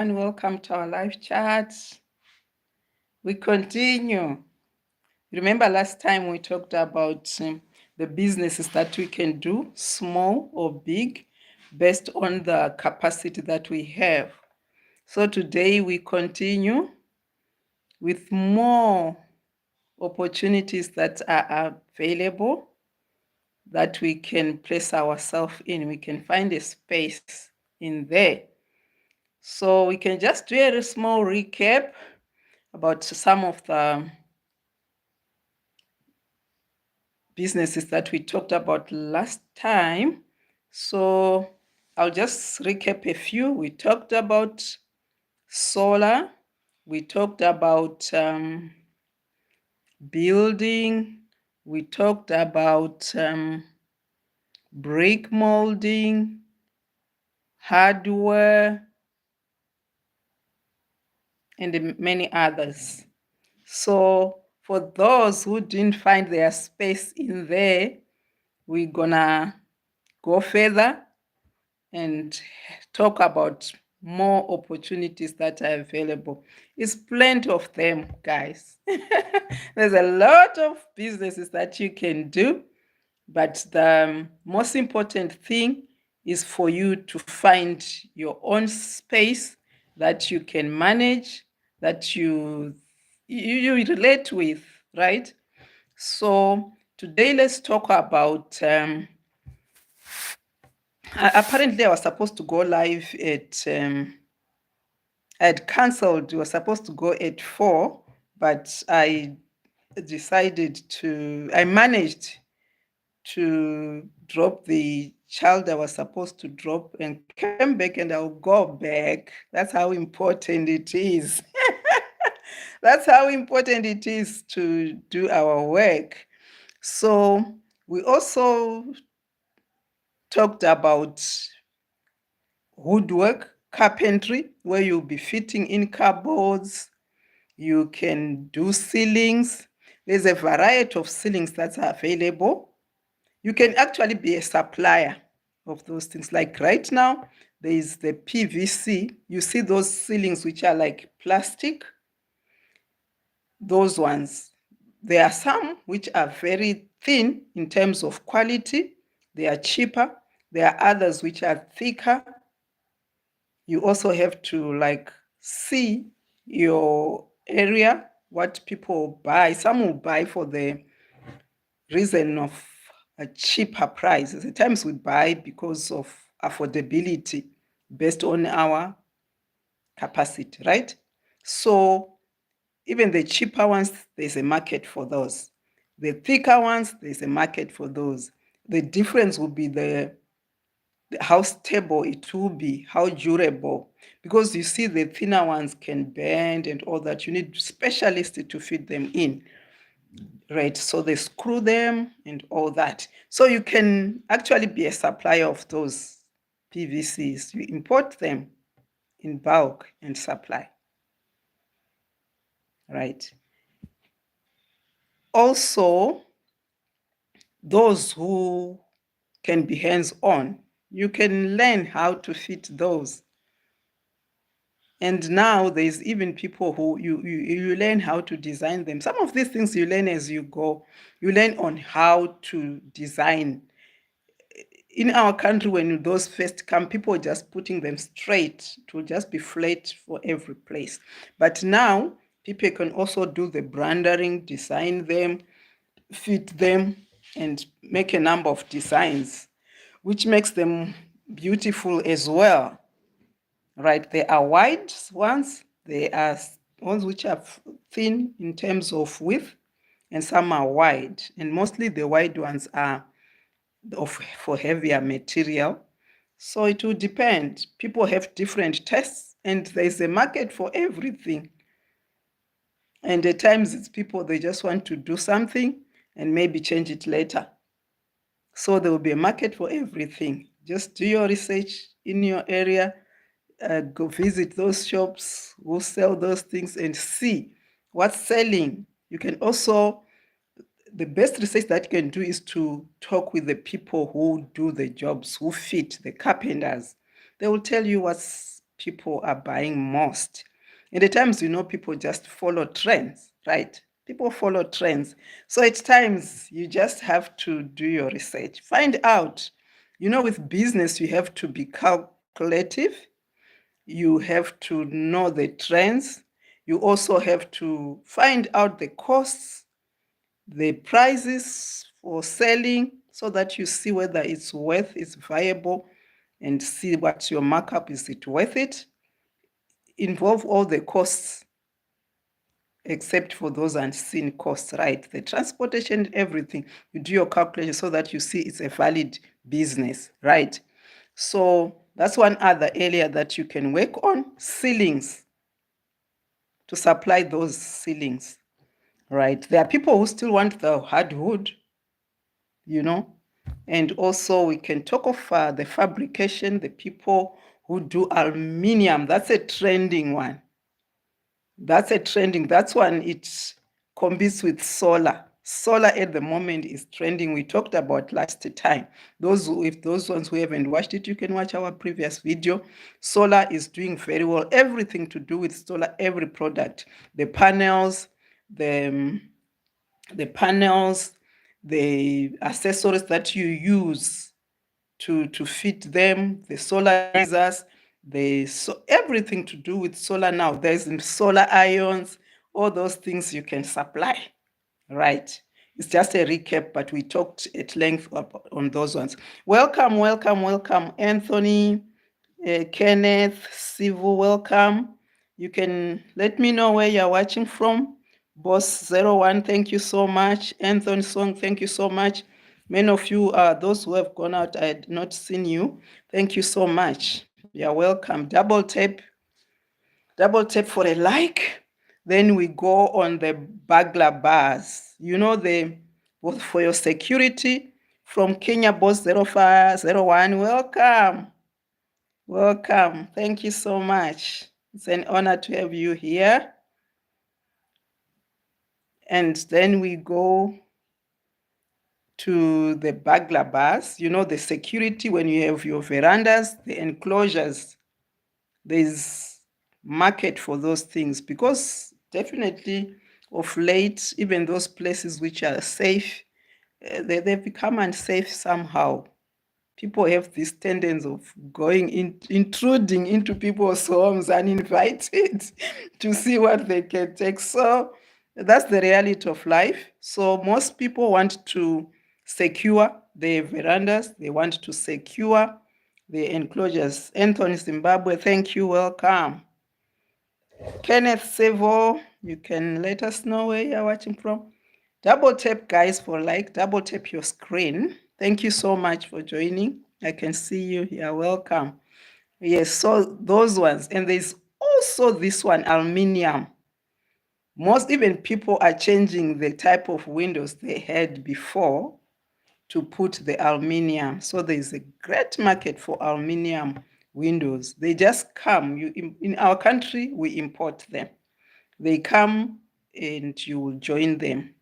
and welcome to our live chat. We continue. Remember last time we talked about the businesses that we can do, small or big, based on the capacity that we have. So today we continue with more opportunities that are available that we can place ourselves in. We can find a space in there. So we can just do a small recap about some of the businesses that we talked about last time. So I'll just recap a few. We talked about solar. We talked about building. We talked about brick molding, hardware, and many others. So for those who didn't find their space in there, we're gonna go further and talk about more opportunities that are available. It's plenty of them, guys. There's a lot of businesses that you can do, but the most important thing is for you to find your own space that you can manage, that you relate with, right? So today let's talk about apparently I was supposed to go live at I had cancelled. We were supposed to go at 4, but I managed to drop the child I was supposed to drop and came back, and I'll go back. That's how important it is. That's how important it is to do our work. So we also talked about woodwork, carpentry, where you'll be fitting in cupboards. You can do ceilings. There's a variety of ceilings that are available. You can actually be a supplier of those things. Like right now, there is the PVC. You see those ceilings which are like plastic? Those ones. There are some which are very thin in terms of quality. They are cheaper. There are others which are thicker. You also have to like see your area, what people buy. Some will buy for the reason of a cheaper price. At times we buy because of affordability based on our capacity, right? So even the cheaper ones, there's a market for those. The thicker ones, there's a market for those. The difference will be how stable it will be, how durable. Because you see, the thinner ones can bend and all that. You need specialists to fit them in, right? So they screw them and all that. So you can actually be a supplier of those PVCs. You import them in bulk and supply, right? Also, those who can be hands-on, you can learn how to fit those. And now there's even people who you learn how to design them. Some of these things you learn as you go. You learn on how to design. In our country, when those first come, people are just putting them straight. It will just be flat for every place. But now people can also do the branding, design them, fit them, and make a number of designs, which makes them beautiful as well. Right? There are wide ones, there are ones which are thin in terms of width, and some are wide. And mostly the wide ones are for heavier material. So it will depend. People have different tastes, and there's a market for everything. And at times it's people, they just want to do something and maybe change it later. So there will be a market for everything. Just do your research in your area, go visit those shops who sell those things and see what's selling. You can also, the best research that you can do is to talk with the people who do the jobs, who fit, the carpenters. They will tell you what's people are buying most. And at times, people just follow trends, right? People follow trends. So at times, you just have to do your research. Find out. With business, you have to be calculative. You have to know the trends. You also have to find out the costs, the prices for selling, so that you see whether it's viable, and see what your markup is. It worth it? Involve all the costs except for those unseen costs, right? The transportation, everything. You do your calculation so that you see it's a valid business, right? So that's one other area that you can work on. Ceilings, to supply those ceilings, right? There are people who still want the hardwood, and also we can talk of the fabrication, the people who do aluminium. That's a trending one. That's one, it competes with solar. Solar at the moment is trending. We talked about last time. Those ones who haven't watched it, you can watch our previous video. Solar is doing very well. Everything to do with solar, every product, the panels, the accessories that you use to fit them, the solar lasers, everything to do with solar now. There's solar ions, all those things you can supply, right? It's just a recap, but we talked at length on those ones. Welcome, Anthony, Kenneth, Sivu, welcome. You can let me know where you're watching from. Boss01, thank you so much. Anthony Song, thank you so much. Many of you, those who have gone out, I had not seen you. Thank you so much. You're welcome. Double tap for a like. Then we go on the burglar bars. Both for your security. From Kenya, Boss 0501, welcome. Thank you so much. It's an honor to have you here. And then we go to the burglar bars, the security. When you have your verandas, the enclosures, there's market for those things, because definitely of late, even those places which are safe, they've become unsafe somehow. People have this tendency of intruding into people's homes uninvited to see what they can take. So that's the reality of life. So most people want to secure their verandas. They want to secure the enclosures. Anthony Zimbabwe, thank you. Welcome. Kenneth Sevo, you can let us know where you're watching from. Double tap, guys, for like. Double tap your screen. Thank you so much for joining. I can see you here. Welcome. Yes, so those ones. And there's also this one, aluminium. Most even people are changing the type of windows they had before to put the aluminium. So there's a great market for aluminium windows. They just come. In our country, we import them. They come and you will join them.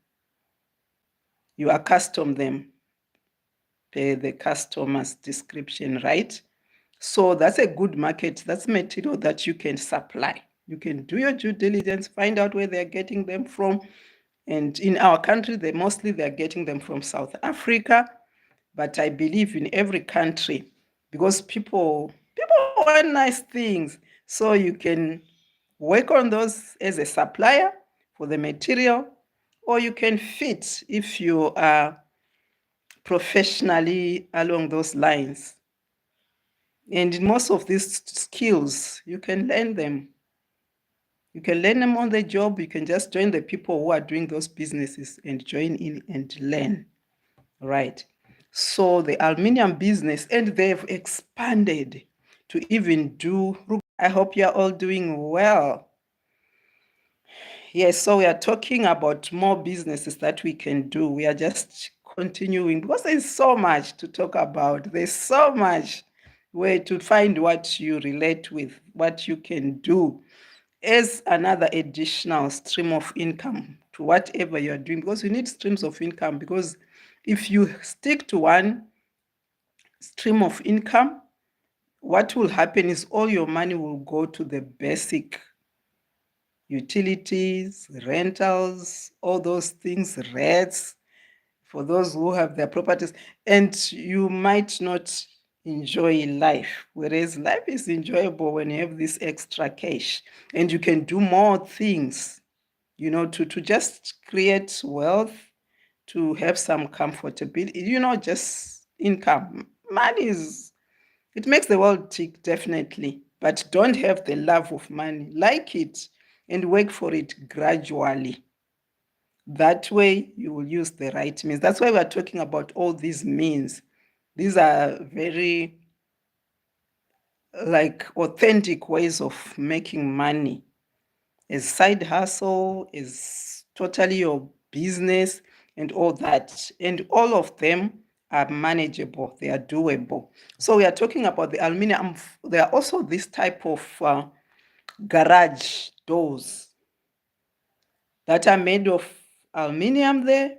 You accustom them per the customer's description, right? So that's a good market. That's material that you can supply. You can do your due diligence, find out where they're getting them from. And in our country, they're getting them from South Africa. But I believe in every country, because people want nice things. So you can work on those as a supplier for the material, or you can fit if you are professionally along those lines. And most of these skills, you can learn them. You can learn them on the job. You can just join the people who are doing those businesses and join in and learn, right? So the aluminium business, and they've expanded to even do, I hope you're all doing well. Yes, so we are talking about more businesses that we can do. We are just continuing, because there's so much to talk about. There's so much way to find what you relate with, what you can do as another additional stream of income to whatever you're doing, because you need streams of income. Because if you stick to one stream of income, what will happen is all your money will go to the basic utilities, rentals, all those things, rents, for those who have their properties, and you might not enjoy life. Whereas life is enjoyable when you have this extra cash and you can do more things, to just create wealth, to have some comfortability, just income. It makes the world tick, definitely, but don't have the love of money. Like it and work for it gradually. That way, you will use the right means. That's why we are talking about all these means. These are very authentic ways of making money. As side hustle, is totally your business and all that. And all of them are manageable, they are doable. So we are talking about the aluminum. There are also this type of garage doors that are made of aluminum there,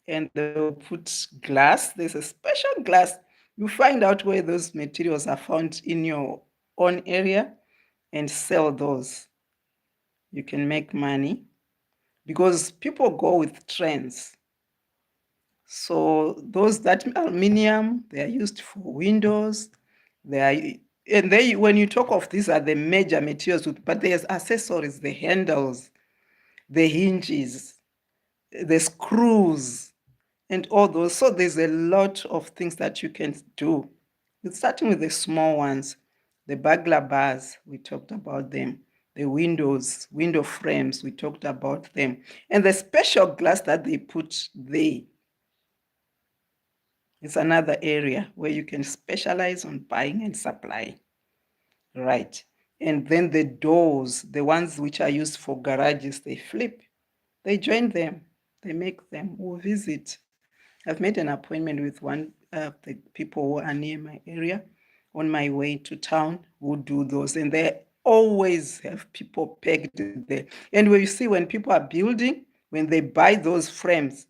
and they'll put glass. There's a special glass. You find out where those materials are found in your own area and sell those. You can make money because people go with trends. So that aluminum, they are used for windows. When you talk of these are the major materials, but there's accessories, the handles, the hinges, the screws, and all those. So there's a lot of things that you can do. It's starting with the small ones, the burglar bars, we talked about them, the window frames, we talked about them, and the special glass that they put there. It's another area where you can specialize on buying and supplying, right? And then the doors, the ones which are used for garages, they flip, they join them, they make them. We'll visit. I've made an appointment with one of the people who are near my area on my way to town who do those, and they always have people pegged there. And when you see when people are building, when they buy those frames,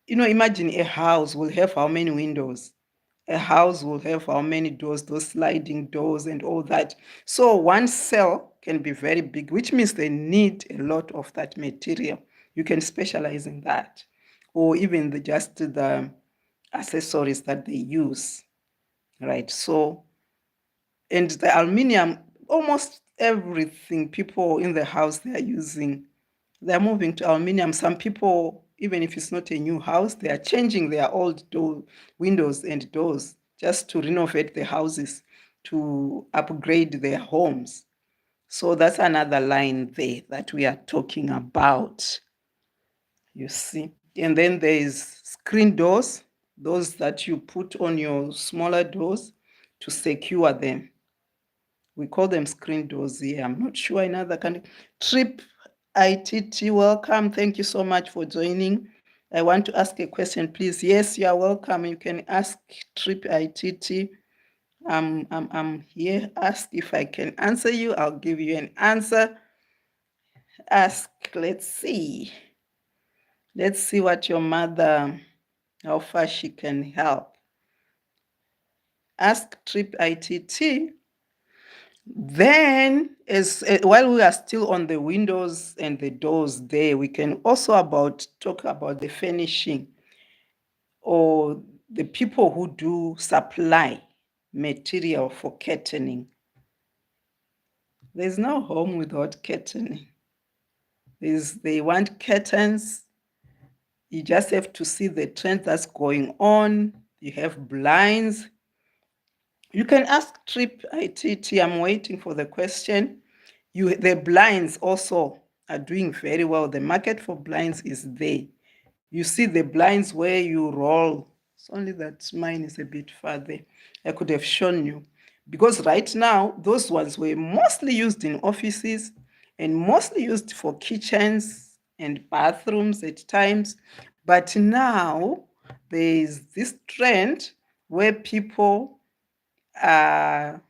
imagine a house will have how many windows? A house will have how many doors, those sliding doors and all that. So one cell can be very big, which means they need a lot of that material. You can specialize in that, or even just the accessories that they use, right? So, and the aluminum, almost everything people in the house they are using, they're moving to aluminum. Some people, even if it's not a new house, they are changing their old windows and doors just to renovate the houses, to upgrade their homes. So that's another line there that we are talking about, you see. And then there is screen doors, those that you put on your smaller doors to secure them. We call them screen doors here. I'm not sure in other countries. Trip ITT, welcome. Thank you so much for joining. I want to ask a question, please. Yes, you are welcome. You can ask Trip ITT. I'm here. Ask if I can answer you. I'll give you an answer. Ask. Let's see. Let's see what your mother, how far she can help. Ask Trip ITT. Then, while we are still on the windows and the doors there, we can also talk about the furnishing, or the people who do supply material for curtaining. There's no home without curtaining. They want curtains. You just have to see the trend that's going on. You have blinds. You can ask Trip ITT. I'm waiting for the question. The blinds also are doing very well. The market for blinds is there. You see the blinds where you roll. It's only that mine is a bit further. I could have shown you. Because right now, those ones were mostly used in offices and mostly used for kitchens and bathrooms at times. But now, there's this trend where people are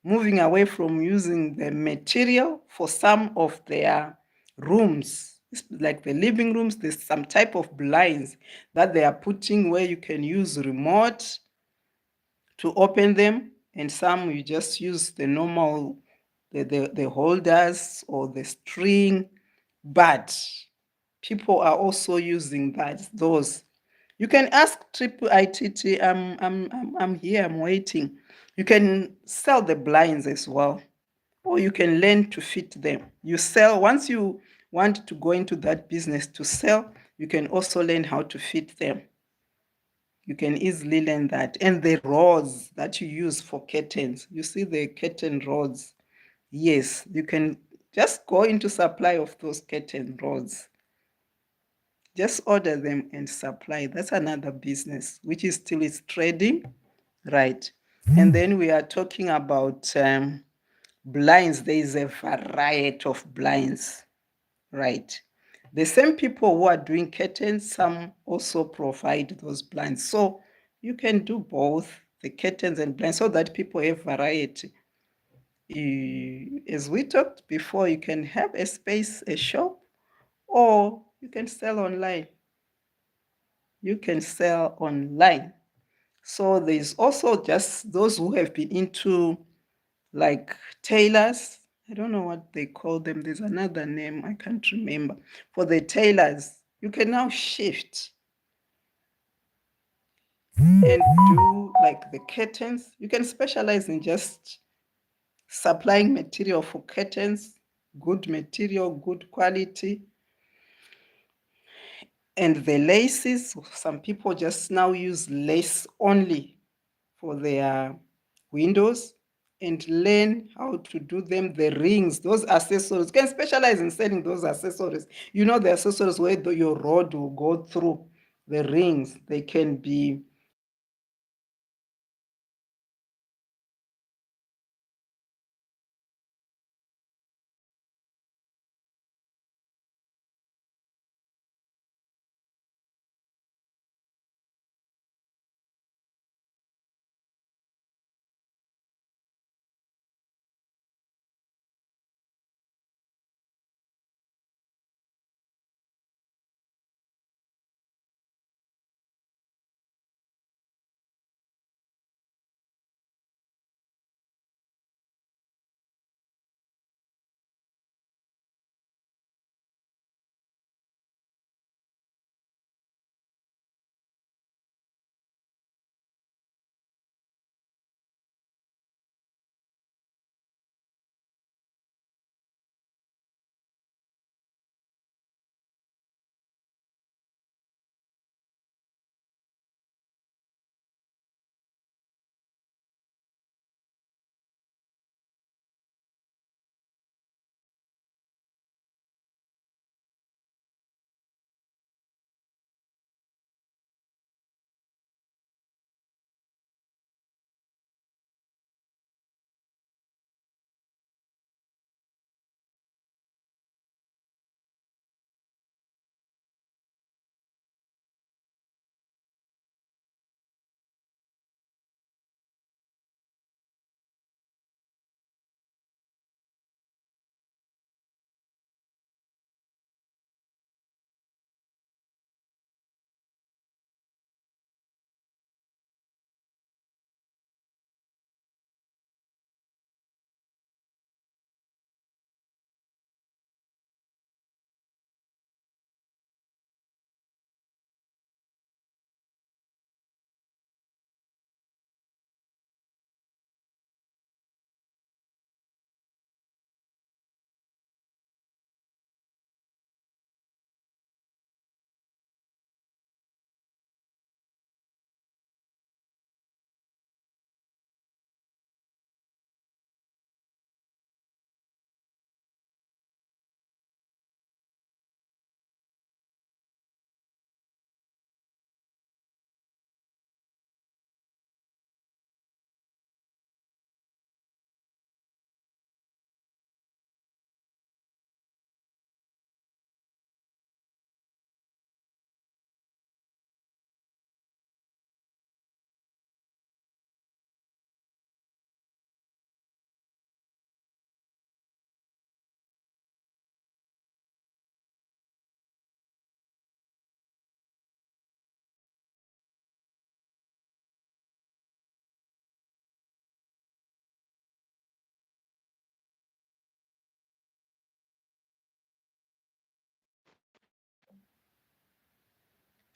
moving away from using the material for some of their rooms. Like the living rooms, there's some type of blinds that they are putting where you can use remote to open them, and some you just use the normal, the holders or the string, but people are also using those. You can ask Triple ITT. I'm here. I'm waiting. You can sell the blinds as well, or you can learn to fit them. You sell once you want to go into that business to sell. You can also learn how to fit them. You can easily learn that. And the rods that you use for curtains, you see the curtain rods. Yes, you can just go into supply of those curtain rods. Just order them and supply. That's another business, which is still is trading, right? And then we are talking about blinds. There is a variety of blinds, right? The same people who are doing curtains, some also provide those blinds. So you can do both the curtains and blinds so that people have variety. As we talked before, you can have a space, a shop, or you can sell online. You can sell online. So there's also just those who have been into like tailors. I don't know what they call them. There's another name I can't remember. For the tailors, you can now shift and do like the curtains. You can specialize in just supplying material for curtains, good material, good quality. And the laces, some people just now use lace only for their windows, and learn how to do them. The rings, those accessories, you can specialize in selling those accessories. You know, the accessories where your rod will go through. The rings, they can be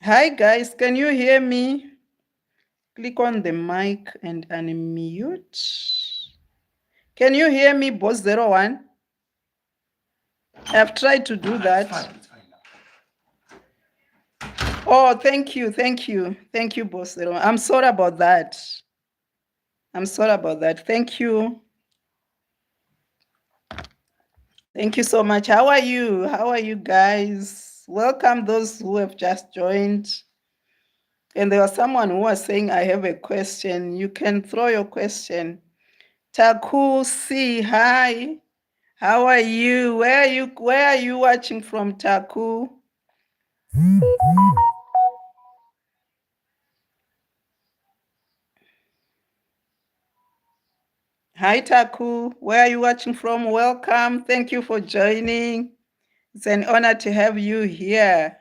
Hi guys, can you hear me? Click on the mic and unmute. Can you hear me, Boss 01? I've tried to do that. It's fine now. Oh, thank you, Boss 01. I'm sorry about that. Thank you. Thank you so much. How are you? How are you guys? Welcome those who have just joined. And there was someone who was saying, I have a question. You can throw your question. Taku C, hi. How are you? Where are you watching from, Taku? Hi, Taku. Where are you watching from? Welcome. Thank you for joining. It's an honor to have you here.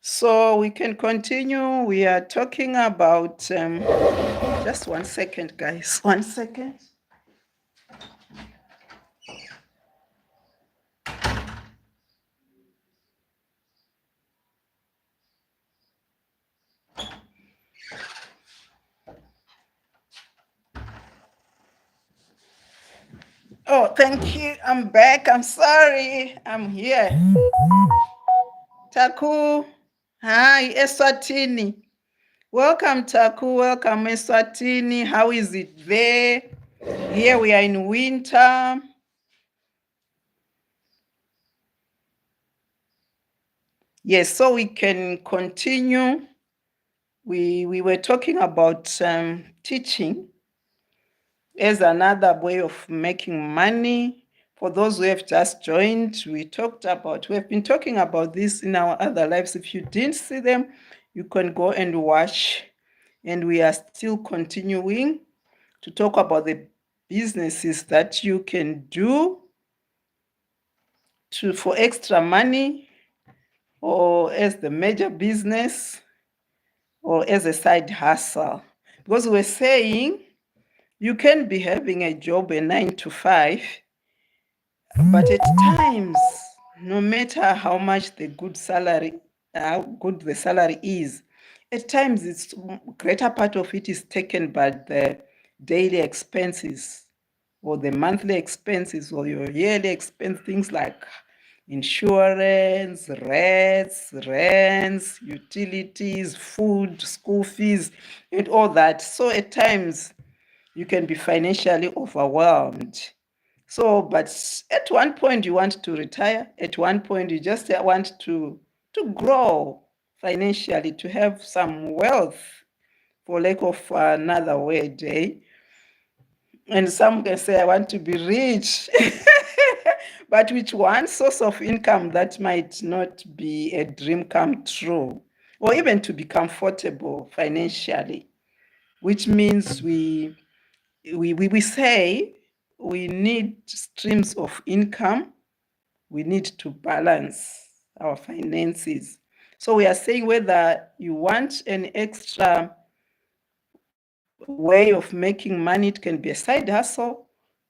So we can continue. We are talking about, just 1 second, guys. 1 second. Oh, thank you. I'm back. I'm sorry. I'm here. Taku. Hi, Eswatini. Welcome, Taku. Welcome, Eswatini. How is it there? Here we are in winter. Yes, so we can continue. We were talking about teaching as another way of making money. For those who have just joined, we have been talking about this in our other lives. If you didn't see them, you can go and watch. And we are still continuing to talk about the businesses that you can do for extra money, or as the major business, or as a side hustle. Because we're saying you can be having a job, a 9 to 5, but at times, no matter how much how good the salary is, at times it's greater part of it is taken by the daily expenses or the monthly expenses or your yearly expense, things like insurance, rents, utilities, food, school fees, and all that. So at times you can be financially overwhelmed. So, but at one point you want to retire, at one point you just want to grow financially, to have some wealth, for lack of another word, eh? And some can say, I want to be rich. But with one source of income that might not be a dream come true, or even to be comfortable financially, which means we say we need streams of income. We need to balance our finances. So we are saying whether you want an extra way of making money, it can be a side hustle,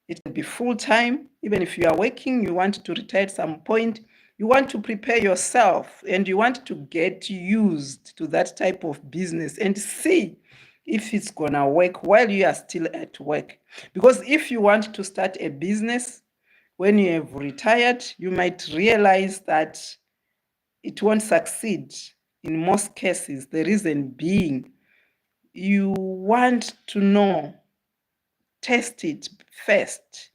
it can be full-time. Even if you are working, you want to retire at some point, you want to prepare yourself and you want to get used to that type of business and see if it's gonna work while you are still at work. Because if you want to start a business when you have retired, you might realize that it won't succeed in most cases. The reason being, you want to know, test it first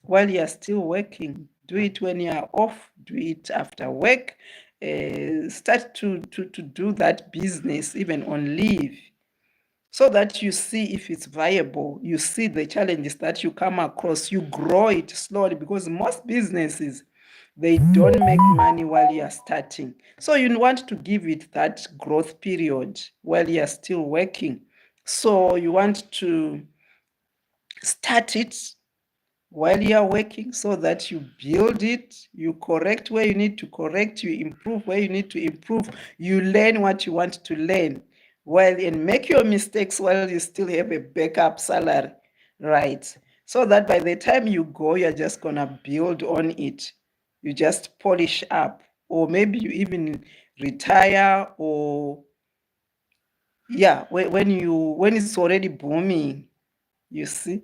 while you are still working. Do it when you are off, do it after work. Start to do that business even on leave, so that you see if it's viable. You see the challenges that you come across, you grow it slowly, because most businesses, they don't make money while you are starting. So you want to give it that growth period while you are still working. So you want to start it while you are working, so that you build it, you correct where you need to correct, you improve where you need to improve, you learn what you want to learn, and make your mistakes while you still have a backup salary, right? so that by the time you go, you're just gonna build on it. You just polish up, or maybe you even retire, or yeah, when it's already booming, you see.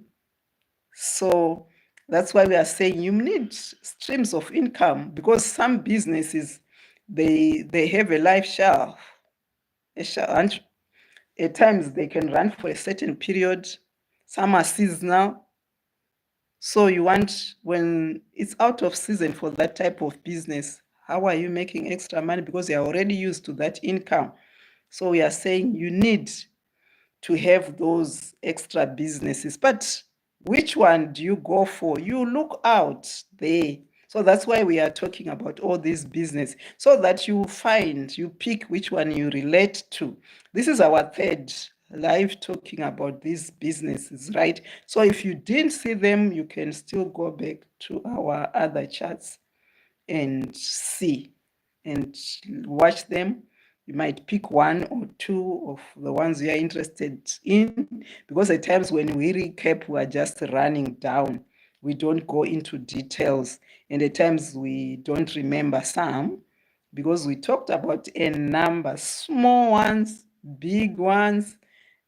So that's why we are saying you need streams of income, because some businesses, they have a life shelf. And at times they can run for a certain period. Some are seasonal. So you want, when it's out of season for that type of business, how are you making extra money? Because you're already used to that income. So we are saying you need to have those extra businesses. But which one do you go for? You look out there. So that's why we are talking about all these business, so that you find, you pick which one you relate to. This is our third live talking about these businesses, right? So if you didn't see them, you can still go back to our other charts and see and watch them. You might pick one or two of the ones you are interested in, because at times when we recap, we are just running down. We don't go into details, and at times we don't remember some, because we talked about a number, small ones, big ones,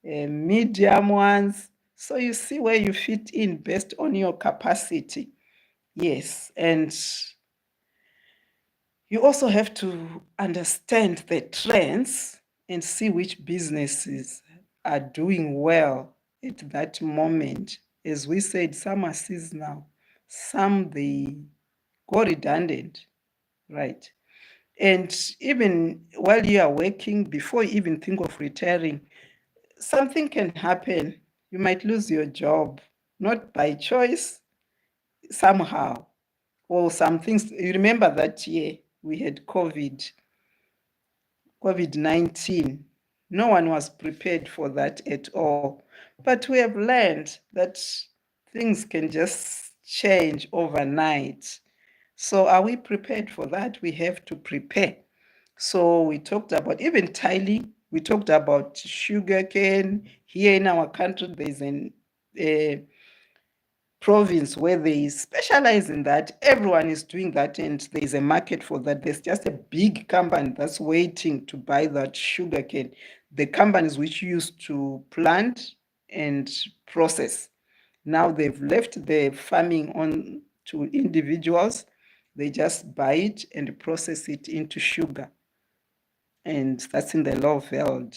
medium ones. So you see where you fit in based on your capacity. Yes, and you also have to understand the trends and see which businesses are doing well at that moment. As we said, some are seasonal, some they go redundant, right? And even while you are working, before you even think of retiring, something can happen. You might lose your job, not by choice, somehow, or some things. You remember that year we had COVID-19. No one was prepared for that at all. But we have learned that things can just change overnight. So are we prepared for that? We have to prepare. So we talked about even tiling. We talked about sugarcane. Here in our country, there's an province where they specialize in that. Everyone is doing that, and there's a market for that. There's just a big company that's waiting to buy that sugarcane. The companies which used to plant and process, now they've left the farming on to individuals. They just buy it and process it into sugar, and that's in the law world.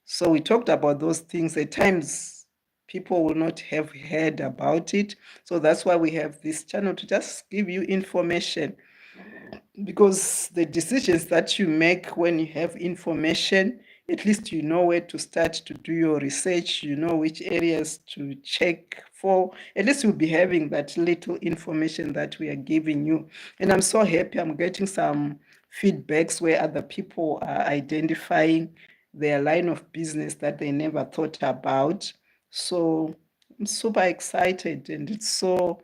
So we talked about those things. At times, people will not have heard about it. So that's why we have this channel, to just give you information. Because the decisions that you make when you have information, at least you know where to start to do your research, you know which areas to check for. At least you'll be having that little information that we are giving you. And I'm so happy I'm getting some feedbacks where other people are identifying their line of business that they never thought about. So I'm super excited, and it's so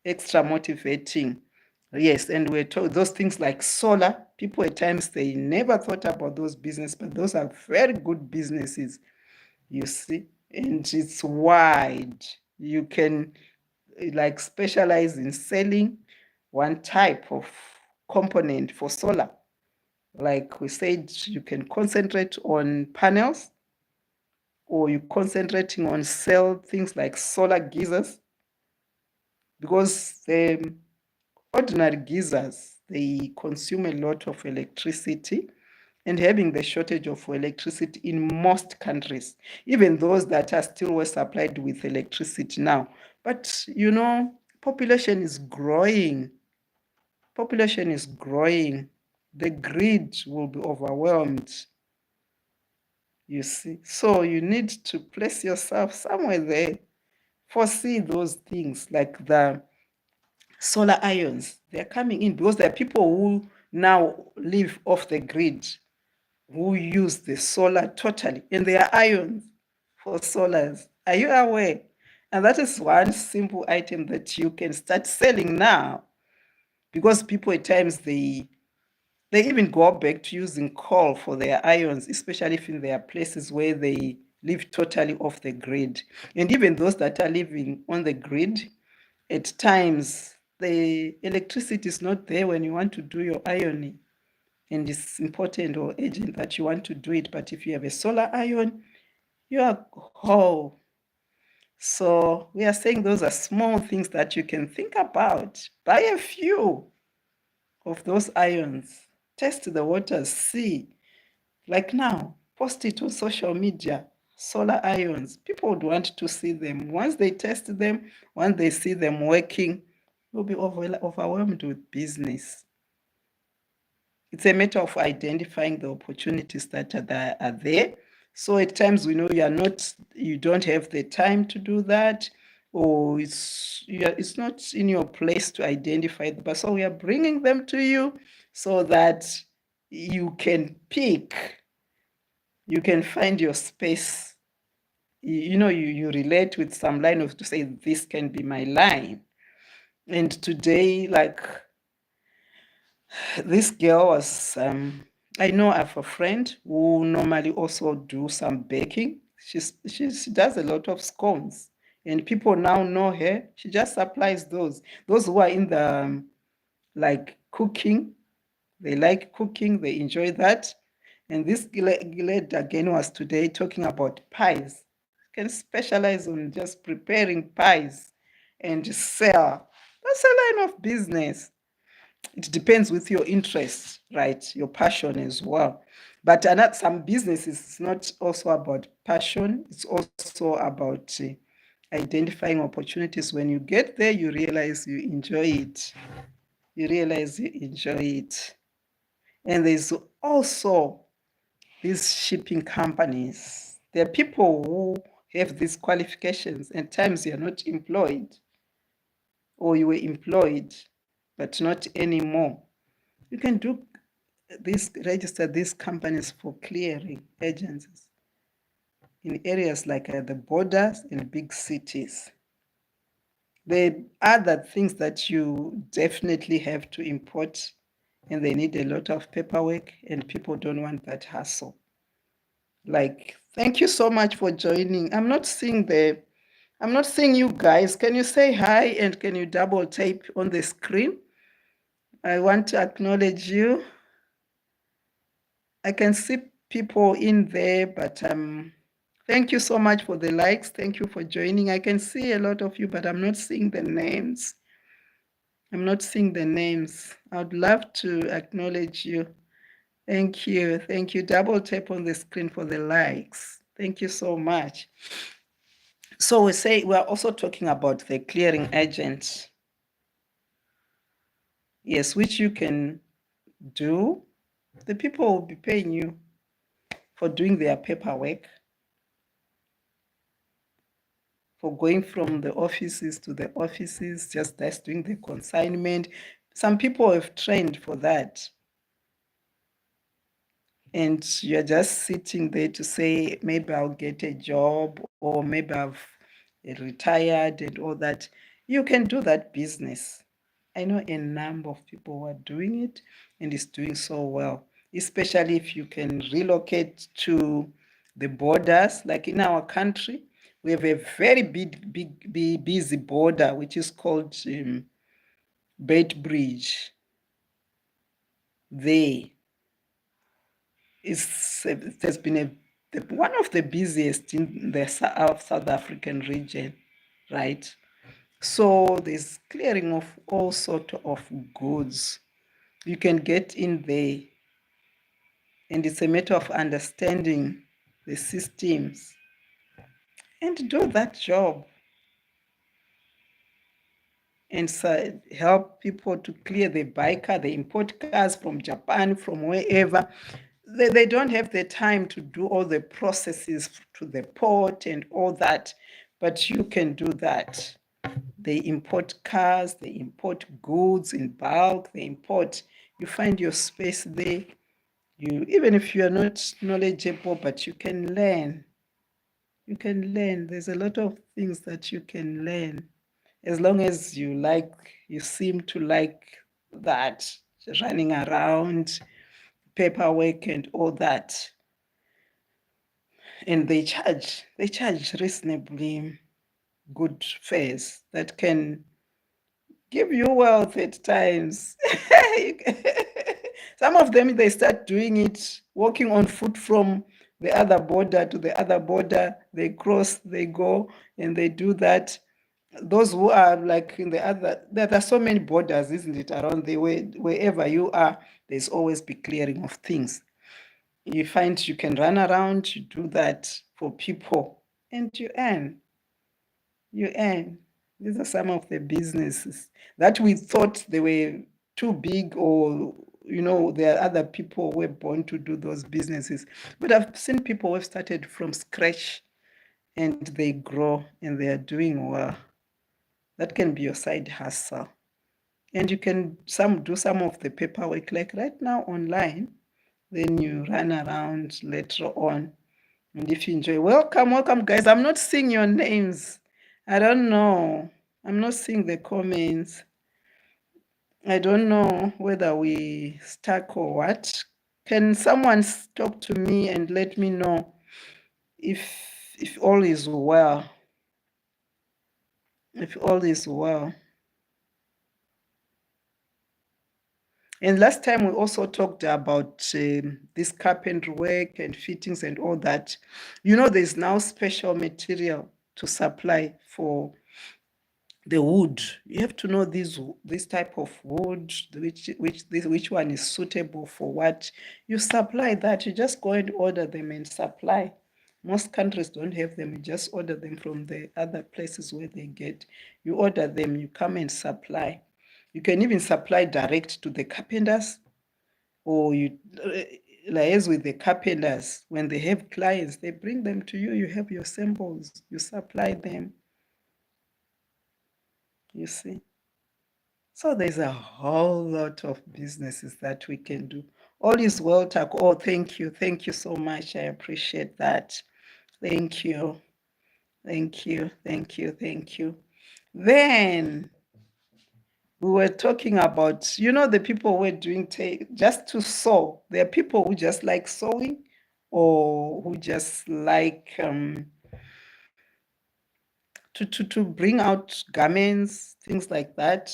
extra motivating. Yes, and we're told those things like solar. People at times, they never thought about those businesses, but those are very good businesses, you see. And it's wide. You can like specialize in selling one type of component for solar. Like we said, you can concentrate on panels, or you're concentrating on sell things like solar geysers, because the ordinary geysers, they consume a lot of electricity, and having the shortage of electricity in most countries, even those that are still well supplied with electricity now. But you know, population is growing. Population is growing. The grid will be overwhelmed, you see. So you need to place yourself somewhere there. Foresee those things like the solar ions. They're coming in, because there are people who now live off the grid, who use the solar totally, and there are ions for solars. Are you aware? And that is one simple item that you can start selling now, because people at times, they even go back to using coal for their ions, especially if in there are places where they live totally off the grid. And even those that are living on the grid, at times the electricity is not there when you want to do your ironing, and it's important or urgent that you want to do it. But if you have a solar iron, you are whole. So we are saying those are small things that you can think about. Buy a few of those irons, test the waters, see. Like now, post it on social media, solar irons. People would want to see them. Once they test them, once they see them working, you'll be overwhelmed with business. It's a matter of identifying the opportunities that are there. So at times we know you don't have the time to do that, or it's not in your place to identify them. But so we are bringing them to you so that you can pick, you can find your space. You relate with some line of to say this can be my line. And today, like this girl was, I know I have a friend who normally also do some baking. She does a lot of scones, and people now know her. She just supplies those who are in the like cooking. They like cooking. They enjoy that. And this lady again was today talking about pies. Can specialize on just preparing pies and sell. That's a line of business. It depends with your interest, right? Your passion as well. But some businesses, it's not also about passion. It's also about identifying opportunities. When you get there, you realize you enjoy it. You realize you enjoy it. And there's also these shipping companies. There are people who have these qualifications, and times you're not employed, or you were employed, but not anymore. You can register these companies for clearing agencies in areas like the borders in big cities. There are other things that you definitely have to import, and they need a lot of paperwork, and people don't want that hassle. Like, thank you so much for joining. I'm not seeing you guys. Can you say hi, and can you double tap on the screen? I want to acknowledge you. I can see people in there, but thank you so much for the likes. Thank you for joining. I can see a lot of you, but I'm not seeing the names. I'm not seeing the names. I'd love to acknowledge you. Thank you. Thank you. Double tap on the screen for the likes. Thank you so much. So we're also talking about the clearing agent. Yes, which you can do. The people will be paying you for doing their paperwork, for going from the offices to the offices, just that's doing the consignment. Some people have trained for that. And you're just sitting there to say, maybe I'll get a job, or maybe I've retired and all that. You can do that business. I know a number of people who are doing it, and it's doing so well, especially if you can relocate to the borders. Like in our country, we have a very big, busy border, which is called Beitbridge. It has been one of the busiest in the South African region, right? So there's clearing of all sort of goods. You can get in there, and it's a matter of understanding the systems and do that job, and help people to clear the biker, the import cars from Japan, from wherever. They don't have the time to do all the processes to the port and all that, but you can do that. They import cars, they import goods in bulk, you find your space there. Even if you are not knowledgeable, but you can learn. You can learn. There's a lot of things that you can learn, as long as you seem to like that, running around, paperwork and all that. and they charge reasonably good fares that can give you wealth at times. Some of them, they start doing it, walking on foot from the other border to the other border. They cross, they go, and they do that. Those who are like in the other, there are so many borders, isn't it, around the way, wherever you are, there's always be clearing of things. You find you can run around, you do that for people, and you earn. You earn. These are some of the businesses that we thought they were too big, or there are other people who were born to do those businesses. But I've seen people who have started from scratch and they grow and they are doing well. That can be your side hustle. And you can do some of the paperwork, like right now online. Then you run around later on. And if you enjoy, welcome, guys. I'm not seeing your names. I don't know. I'm not seeing the comments. I don't know whether we stuck or what. Can someone talk to me and let me know if all is well? If all is well. And last time we also talked about this carpentry work and fittings and all that. There's now special material to supply for the wood. You have to know this type of wood, which one is suitable for what. You supply that. You just go and order them and supply. Most countries don't have them. You just order them from the other places where they get. You order them, you come and supply. You can even supply direct to the carpenters, or you liaise with the carpenters. When they have clients, they bring them to you. You have your samples, you supply them. You see? So there's a whole lot of businesses that we can do. All is well, Taco. Oh, thank you. Thank you so much. I appreciate that. Thank you. Thank you. Thank you. Thank you. Then we were talking about, the people who were doing just to sew. There are people who just like sewing, or who just like to bring out garments, things like that.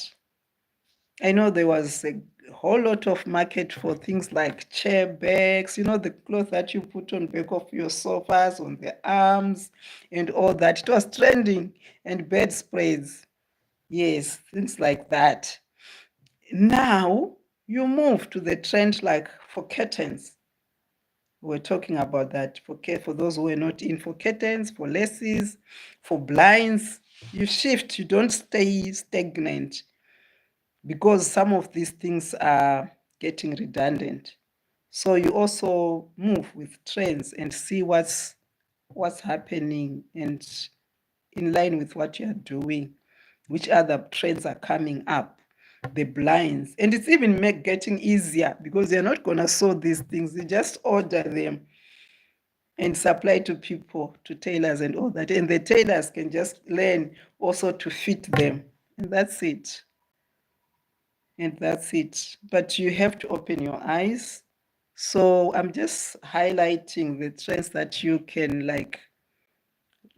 I know there was a whole lot of market for things like chair bags, the cloth that you put on back of your sofas, on the arms, and all that. It was trending, and bedspreads. Yes, things like that. Now you move to the trend like for curtains. We're talking about that for those who are not in, for curtains, for laces, for blinds. You shift, you don't stay stagnant, because some of these things are getting redundant. So you also move with trends and see what's happening, and in line with what you are doing, which other trends are coming up. The blinds, and it's even getting easier, because you're not gonna sew these things. You just order them and supply to people, to tailors and all that, and the tailors can just learn also to fit them, and that's it. But you have to open your eyes. So I'm just highlighting the trends that you can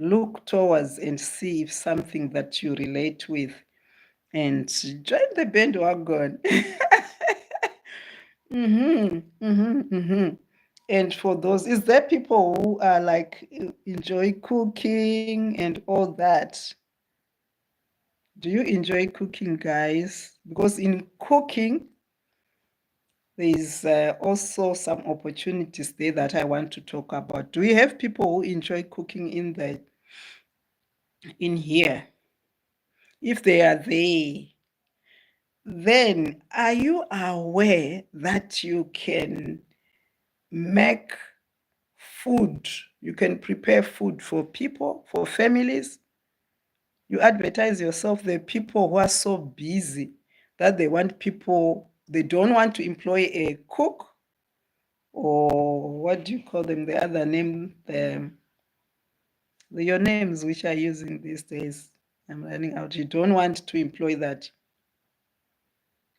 look towards and see if something that you relate with, and join the bandwagon. And for those, is there people who are enjoy cooking and all that? Do you enjoy cooking, guys? Because in cooking, there's also some opportunities there that I want to talk about. Do we have people who enjoy cooking in here? If they are there, then are you aware that you can make food? You can prepare food for people, for families. You advertise yourself. There are people who are so busy that they don't want to employ a cook, or what do you call them? The other name, your names which are using these days. I'm running out. You don't want to employ that.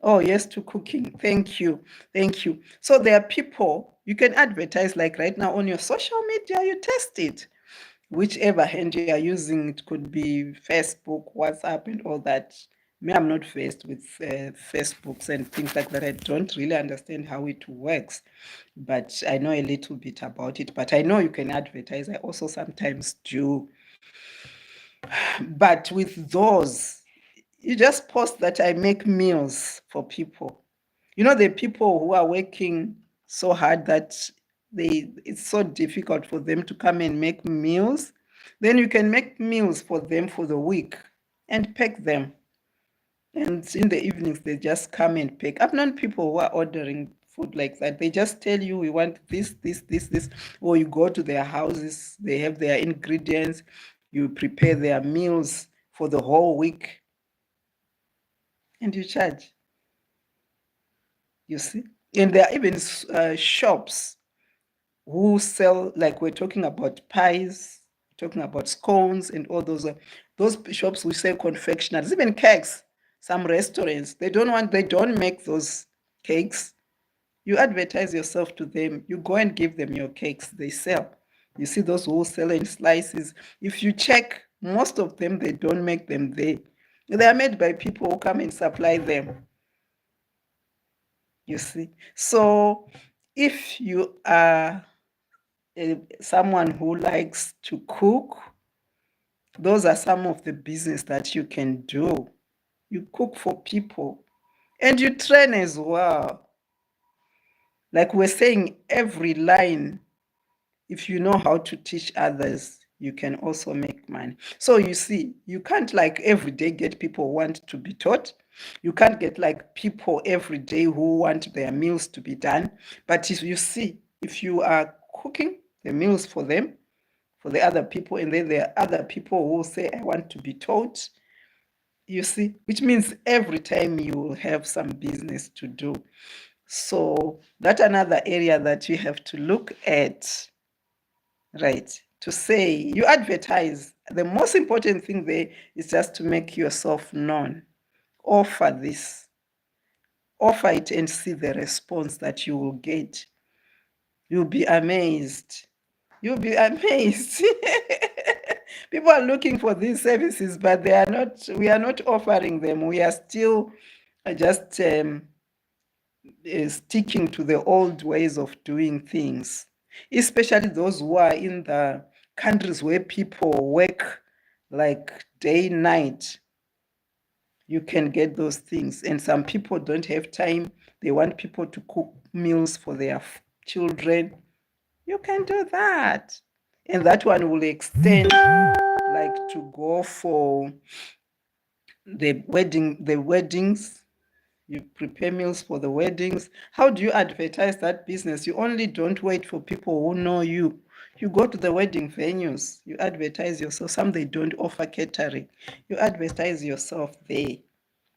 Oh, yes, to cooking. Thank you. Thank you. So there are people You can advertise like right now on your social media, you test it. Whichever hand you are using, it could be Facebook, WhatsApp, and all that. Me, I'm not faced with Facebooks and things like that. I don't really understand how it works, but I know a little bit about it. But I know you can advertise. I also sometimes do. But with those, you just post that I make meals for people. You know, the people who are working so hard that it's so difficult for them to come and make meals. Then you can make meals for them for the week and pack them. And in the evenings, they just come and pick. I've known people who are ordering food like that. They just tell you, we want this, or you go to their houses, they have their ingredients, you prepare their meals for the whole week, and you charge. You see? And there are even shops who sell, like we're talking about pies, talking about scones, and all those shops who sell confectionaries, even cakes. Some restaurants, they don't make those cakes. You advertise yourself to them. You go and give them your cakes. They sell. You see those who sell in slices. If you check, most of them, they don't make them there. They are made by people who come and supply them. You see. So if you are someone who likes to cook, those are some of the business that you can do. You cook for people and you train as well. Like we're saying, every line, if you know how to teach others, you can also make money. So you see, you can't like every day get people who want to be taught. You can't get like people every day who want their meals to be done. But you see, if you are cooking the meals for them, for the other people, and then there are other people who say, I want to be taught, you see, which means every time you will have some business to do. So that's another area that you have to look at, right? To say you advertise. The most important thing there is just to make yourself known. Offer this, offer it, and see the response that you will get. You'll be amazed. You'll be amazed. People are looking for these services, but they are not. We are not offering them. We are still just sticking to the old ways of doing things, especially those who are in the countries where people work like day night. You can get those things, and some people don't have time. They want people to cook meals for their children. You can do that, and that one will extend like to go for the weddings. You prepare meals for the weddings. How do you advertise that business? You only don't wait for people who know you. You go to the wedding venues, you advertise yourself. Some they don't offer catering. You advertise yourself there.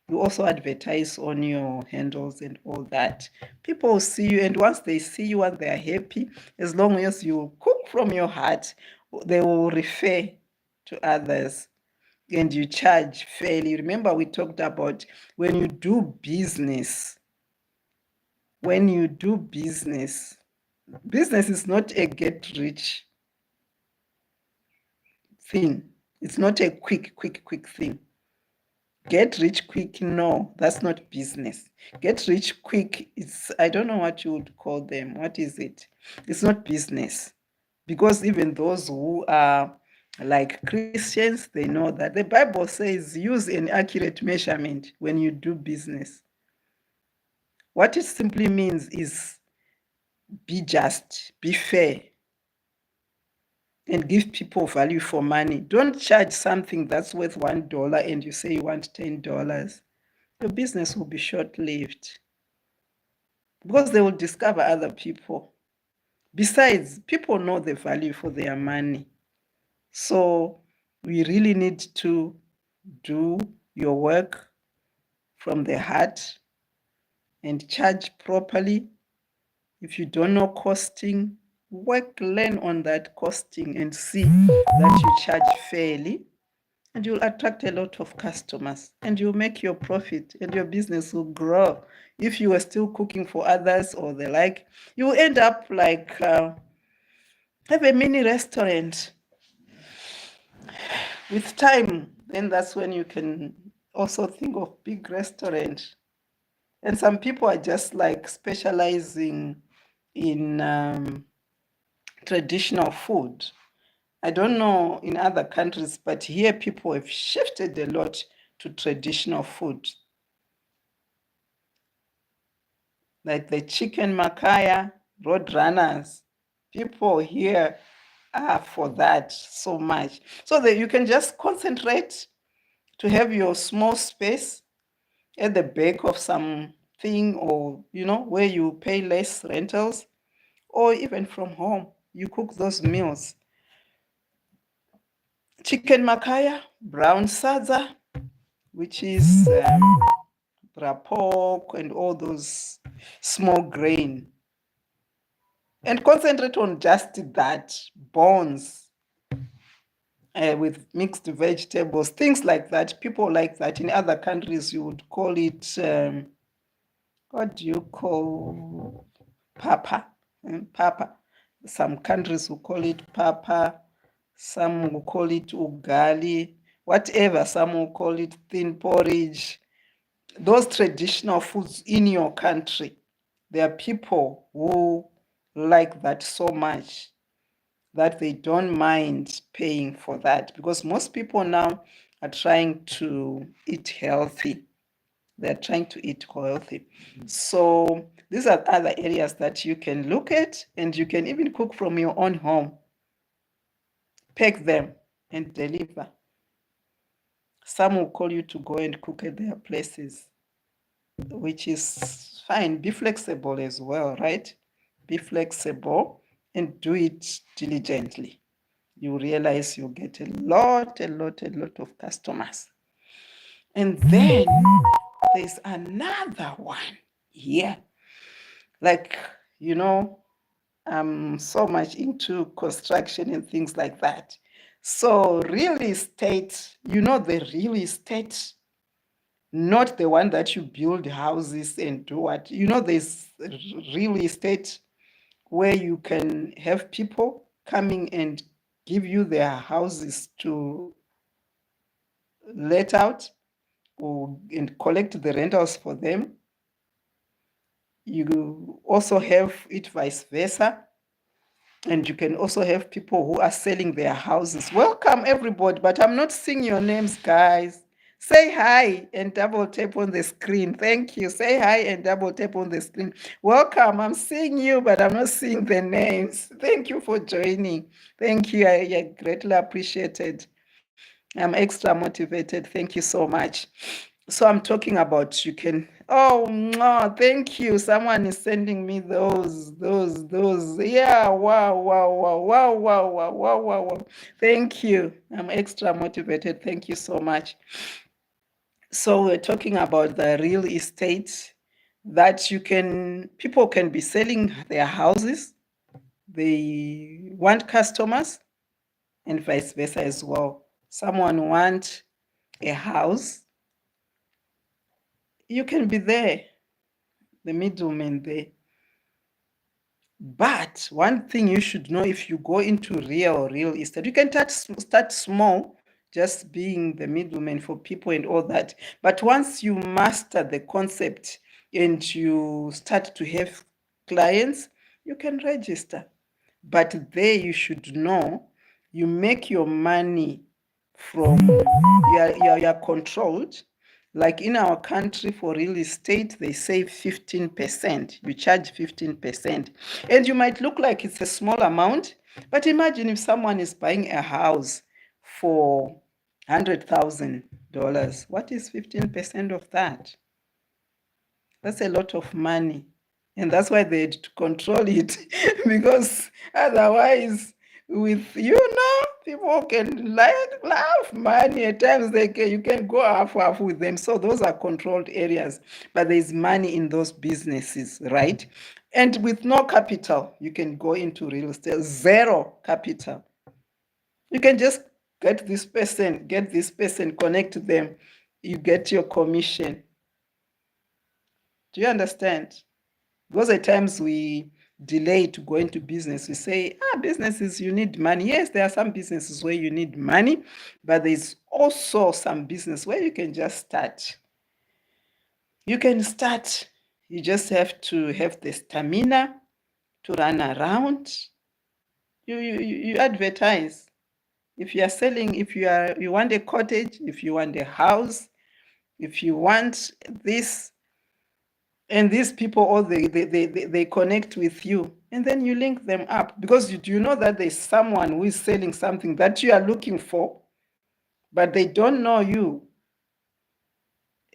You also advertise on your handles and all that. People will see you, and once they see you and they are happy, as long as you cook from your heart, they will refer to others and you charge fairly. Remember, we talked about when you do business, business is not a get rich thing. It's not a quick thing. Get rich quick, no, that's not business. Get rich quick, I don't know what you would call them. What is it? It's not business. Because even those who are like Christians, they know that the Bible says use an accurate measurement when you do business. What it simply means is be just, be fair, and give people value for money. Don't charge something that's worth $1 and you say you want $10. Your business will be short-lived because they will discover other people. Besides, people know the value for their money. So we really need to do your work from the heart and charge properly. If you don't know costing, learn on that costing and see that you charge fairly, and you'll attract a lot of customers and you'll make your profit and your business will grow. if you were still cooking for others or the like, you end up like have a mini restaurant. With time, then that's when you can also think of big restaurant. And some people are just like specializing in traditional food. I don't know in other countries, but here people have shifted a lot to traditional food. Like the chicken makaya, road runners. People here are for that so much. So that you can just concentrate to have your small space at the back of something, or where you pay less rentals, or even from home you cook those meals. Chicken makaya, brown sadza, which is rapok and all those small grain, and concentrate on just that, bones with mixed vegetables, things like that. People like that. In other countries you would call it what do you call papa? Papa. Some countries will call it papa, some will call it ugali, whatever, some will call it thin porridge. Those traditional foods in your country, there are people who like that so much that they don't mind paying for that, because most people now are trying to eat healthy. They're trying to eat healthy. So these are other areas that you can look at, and you can even cook from your own home, pack them and deliver. Some will call you to go and cook at their places, which is fine. Be flexible as well, right? Be flexible and do it diligently. You realize you get a lot of customers. And then there's another one here. Like, I'm so much into construction and things like that. So real estate, the real estate, not the one that you build houses and do what. There's real estate where you can have people coming and give you their houses to let out, and collect the rentals for them. You also have it vice versa. And you can also have people who are selling their houses. Welcome, everybody, but I'm not seeing your names, guys. Say hi and double tap on the screen. Thank you. Say hi and double tap on the screen. Welcome. I'm seeing you, but I'm not seeing the names. Thank you for joining. Thank you. I greatly appreciated. I'm extra motivated. Thank you so much. So I'm talking about, you can, thank you. Someone is sending me those. Yeah, wow. Thank you. I'm extra motivated. Thank you so much. So we're talking about the real estate that people can be selling their houses. They want customers, and vice versa as well. Someone want a house, you can be there, the middleman there. But one thing you should know, if you go into real estate, you can start small, just being the middleman for people and all that. But once you master the concept and you start to have clients, you can register. But there you should know, you make your money from, you're controlled. Like in our country for real estate, they say 15%. You charge 15%. And you might look like it's a small amount, but imagine if someone is buying a house for $100,000. What is 15% of that? That's a lot of money. And that's why they had to control it, because otherwise, people can laugh money. At times you can go half with them. So those are controlled areas, but there's money in those businesses, right? And with no capital, you can go into real estate, zero capital. You can just get this person, connect them, you get your commission. Do you understand? Because at times we delay to go into business. We say, businesses, you need money. Yes, there are some businesses where you need money, but there's also some business where you can just start. You can start. You just have to have the stamina to run around. You advertise. If you are selling, if you want a cottage, if you want a house, if you want this, and these people all they connect with you, and then you link them up, because you know that there's someone who is selling something that you are looking for, but they don't know you.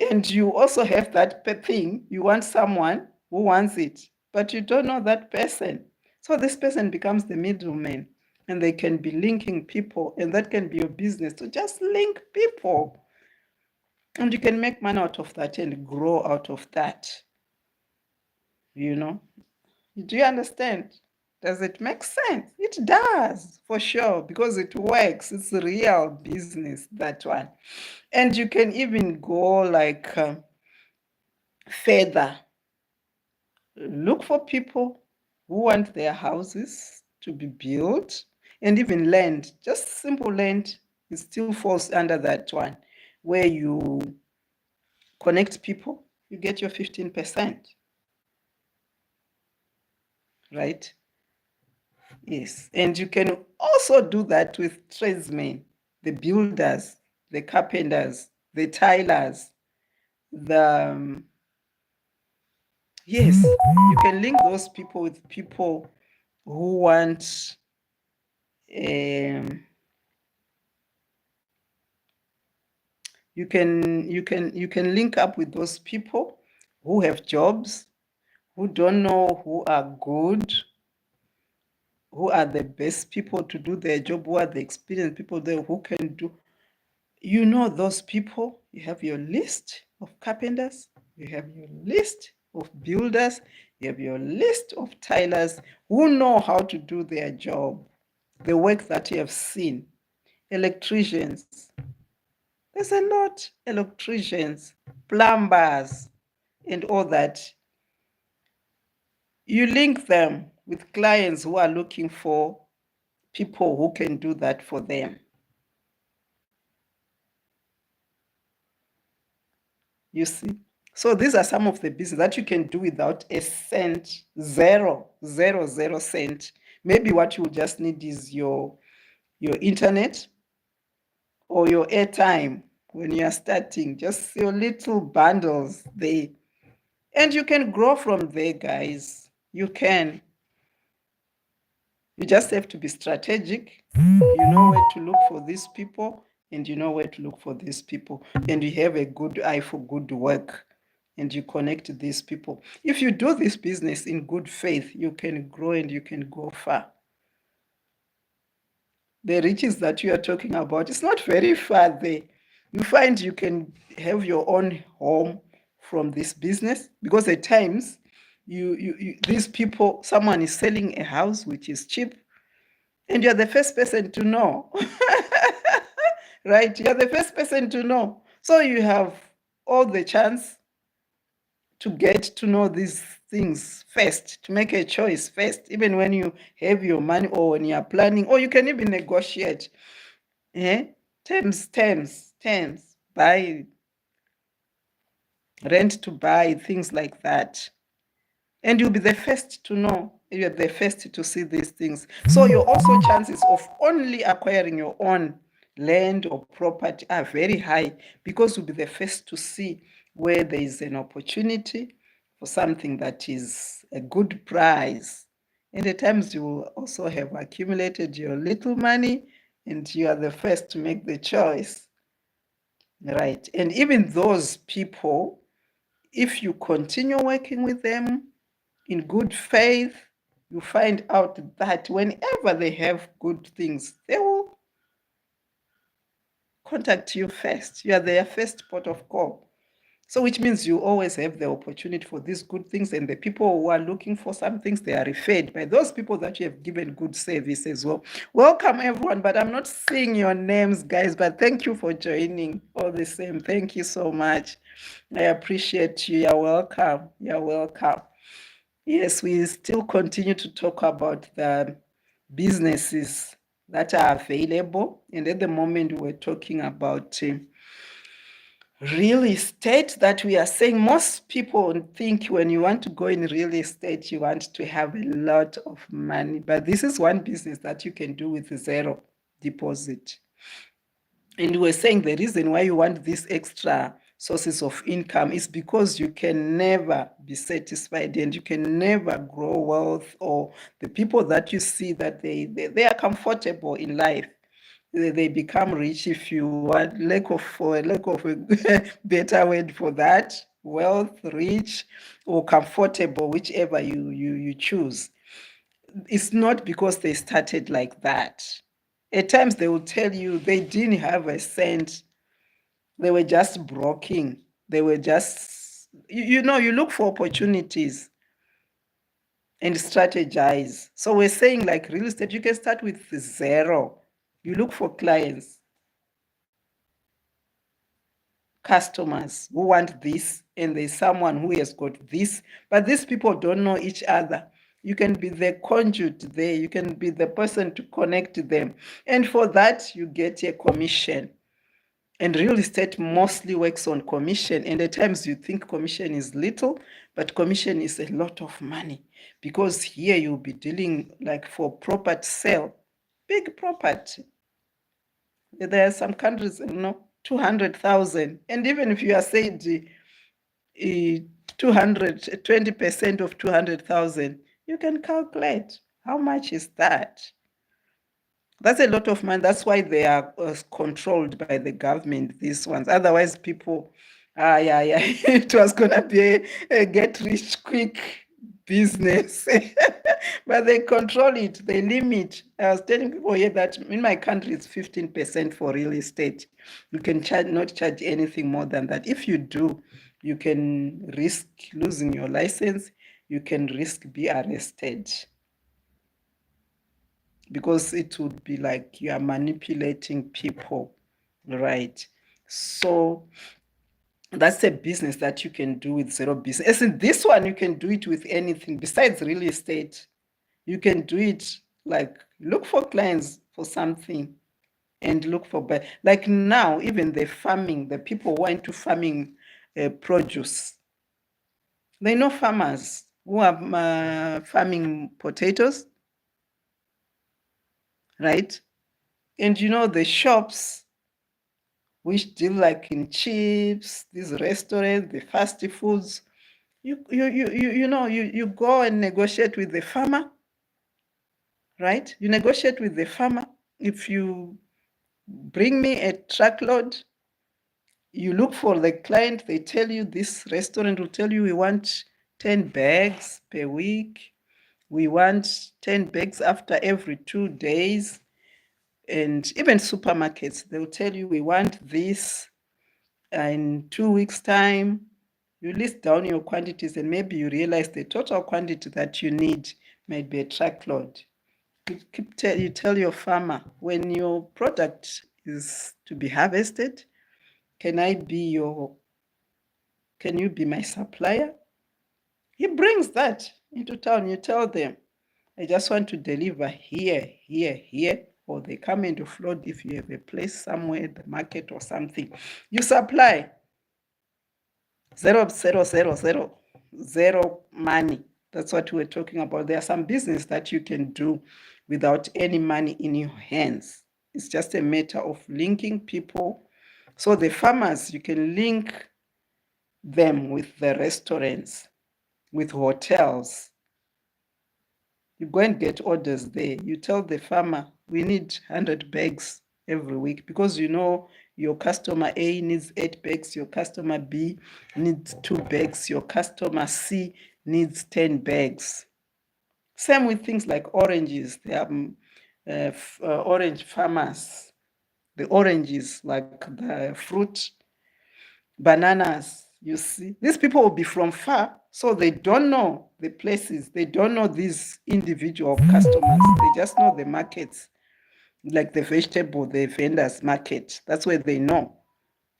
And you also have that thing, you want someone who wants it, but you don't know that person. So this person becomes the middleman, and they can be linking people, and that can be your business, to just link people. And you can make money out of that and grow out of that. You know? Do you understand? Does it make sense? It does, for sure, because it works. It's a real business, that one. And you can even go like further. Look for people who want their houses to be built, and even land. Just simple land, it still falls under that one, where you connect people, you get your 15%. Right? Yes. And you can also do that with tradesmen, the builders, the carpenters, the tilers, yes, you can link those people with people who want you can link up with those people who have jobs, who don't know who are good, who are the best people to do their job, who are the experienced people there who can do. You know those people. You have your list of carpenters, you have your list of builders, you have your list of tilers who know how to do their job, the work that you have seen. Electricians, there's a lot. Electricians, plumbers, and all that. You link them with clients who are looking for people who can do that for them. You see? So these are some of the business that you can do without a cent, zero cent. Maybe what you just need is your internet or your airtime when you are starting, just your little bundles there. And you can grow from there, guys. You can. You just have to be strategic. You know where to look for these people, and you know where to look for these people. And you have a good eye for good work, and you connect these people. If you do this business in good faith, you can grow and you can go far. The riches that you are talking about, it's not very far there. You find you can have your own home from this business, because at times these people, someone is selling a house which is cheap, and you're the first person to know. Right? You're the first person to know. So you have all the chance to get to know these things first, to make a choice first, even when you have your money or when you are planning, or you can even negotiate. Terms, buy, rent to buy, things like that. And you'll be the first to know. You're the first to see these things. So your also chances of only acquiring your own land or property are very high, because you'll be the first to see where there is an opportunity for something that is a good price. And at times you will also have accumulated your little money, and you are the first to make the choice. Right. And even those people, if you continue working with them in good faith, you find out that whenever they have good things, they will contact you first. You are their first port of call. So which means you always have the opportunity for these good things, and the people who are looking for some things, they are referred by those people that you have given good service as well. Welcome everyone, but I'm not seeing your names, guys, but thank you for joining all the same. Thank you so much. I appreciate you. You're welcome. You're welcome. Yes, we still continue to talk about the businesses that are available. And at the moment, we're talking about real estate, that we are saying most people think when you want to go in real estate, you want to have a lot of money. But this is one business that you can do with zero deposit. And we're saying the reason why you want these extra sources of income is because you can never be satisfied and you can never grow wealth, or the people that you see that they are comfortable in life, they become rich. If you want for lack of a better word for that, wealth, rich, or comfortable, whichever you choose, it's not because they started like that. At times they will tell you they didn't have a cent, they were just broking, they were just, you know, you look for opportunities and strategize. So we're saying, like real estate, you can start with zero. You look for clients, customers who want this, and there's someone who has got this, but these people don't know each other. You can be the conduit there, you can be the person to connect them, and for that you get a commission. And real estate mostly works on commission, and at times you think commission is little, but commission is a lot of money, because here you'll be dealing like for property sale, big property. There are some countries, 200,000. And even if you are said 200, 20% of 200,000, you can calculate how much is that. That's a lot of money. That's why they are controlled by the government, these ones. Otherwise, people, yeah, it was going to be a get rich quick business. But they control it, they limit. I was telling people here that in my country, it's 15% for real estate. You can not charge anything more than that. If you do, you can risk losing your license. You can risk be arrested, because it would be like you are manipulating people, right? So that's a business that you can do with zero business. As in this one, you can do it with anything besides real estate. You can do it like look for clients for something and look for, like now, even the farming, the people who are into farming produce, they know farmers who are farming potatoes, right? And you know, the shops which deal like in chips, these restaurants, the fast foods, you know, you go and negotiate with the farmer, right? You negotiate with the farmer. If you bring me a truckload, you look for the client, they tell you, this restaurant will tell you, we want 10 bags per week. We want 10 bags after every 2 days. And even supermarkets, they'll tell you, we want this in 2 weeks' time. You list down your quantities, and maybe you realize the total quantity that you need might be a truckload. You tell your farmer, when your product is to be harvested, can you be my supplier? He brings that into town. You tell them, I just want to deliver here, or they come into flood if you have a place somewhere, the market or something. You supply. Zero money. That's what we're talking about. There are some business that you can do without any money in your hands. It's just a matter of linking people. So the farmers, you can link them with the restaurants, with hotels. You go and get orders there. You tell the farmer, we need 100 bags every week, because you know your customer A needs 8 bags, your customer B needs 2 bags, your customer C needs 10 bags. Same with things like oranges. There are orange farmers. The oranges, like the fruit, bananas, You see, these people will be from far, so they don't know the places. They don't know these individual customers. They just know the markets, like the vegetable, the vendors market. That's where they know.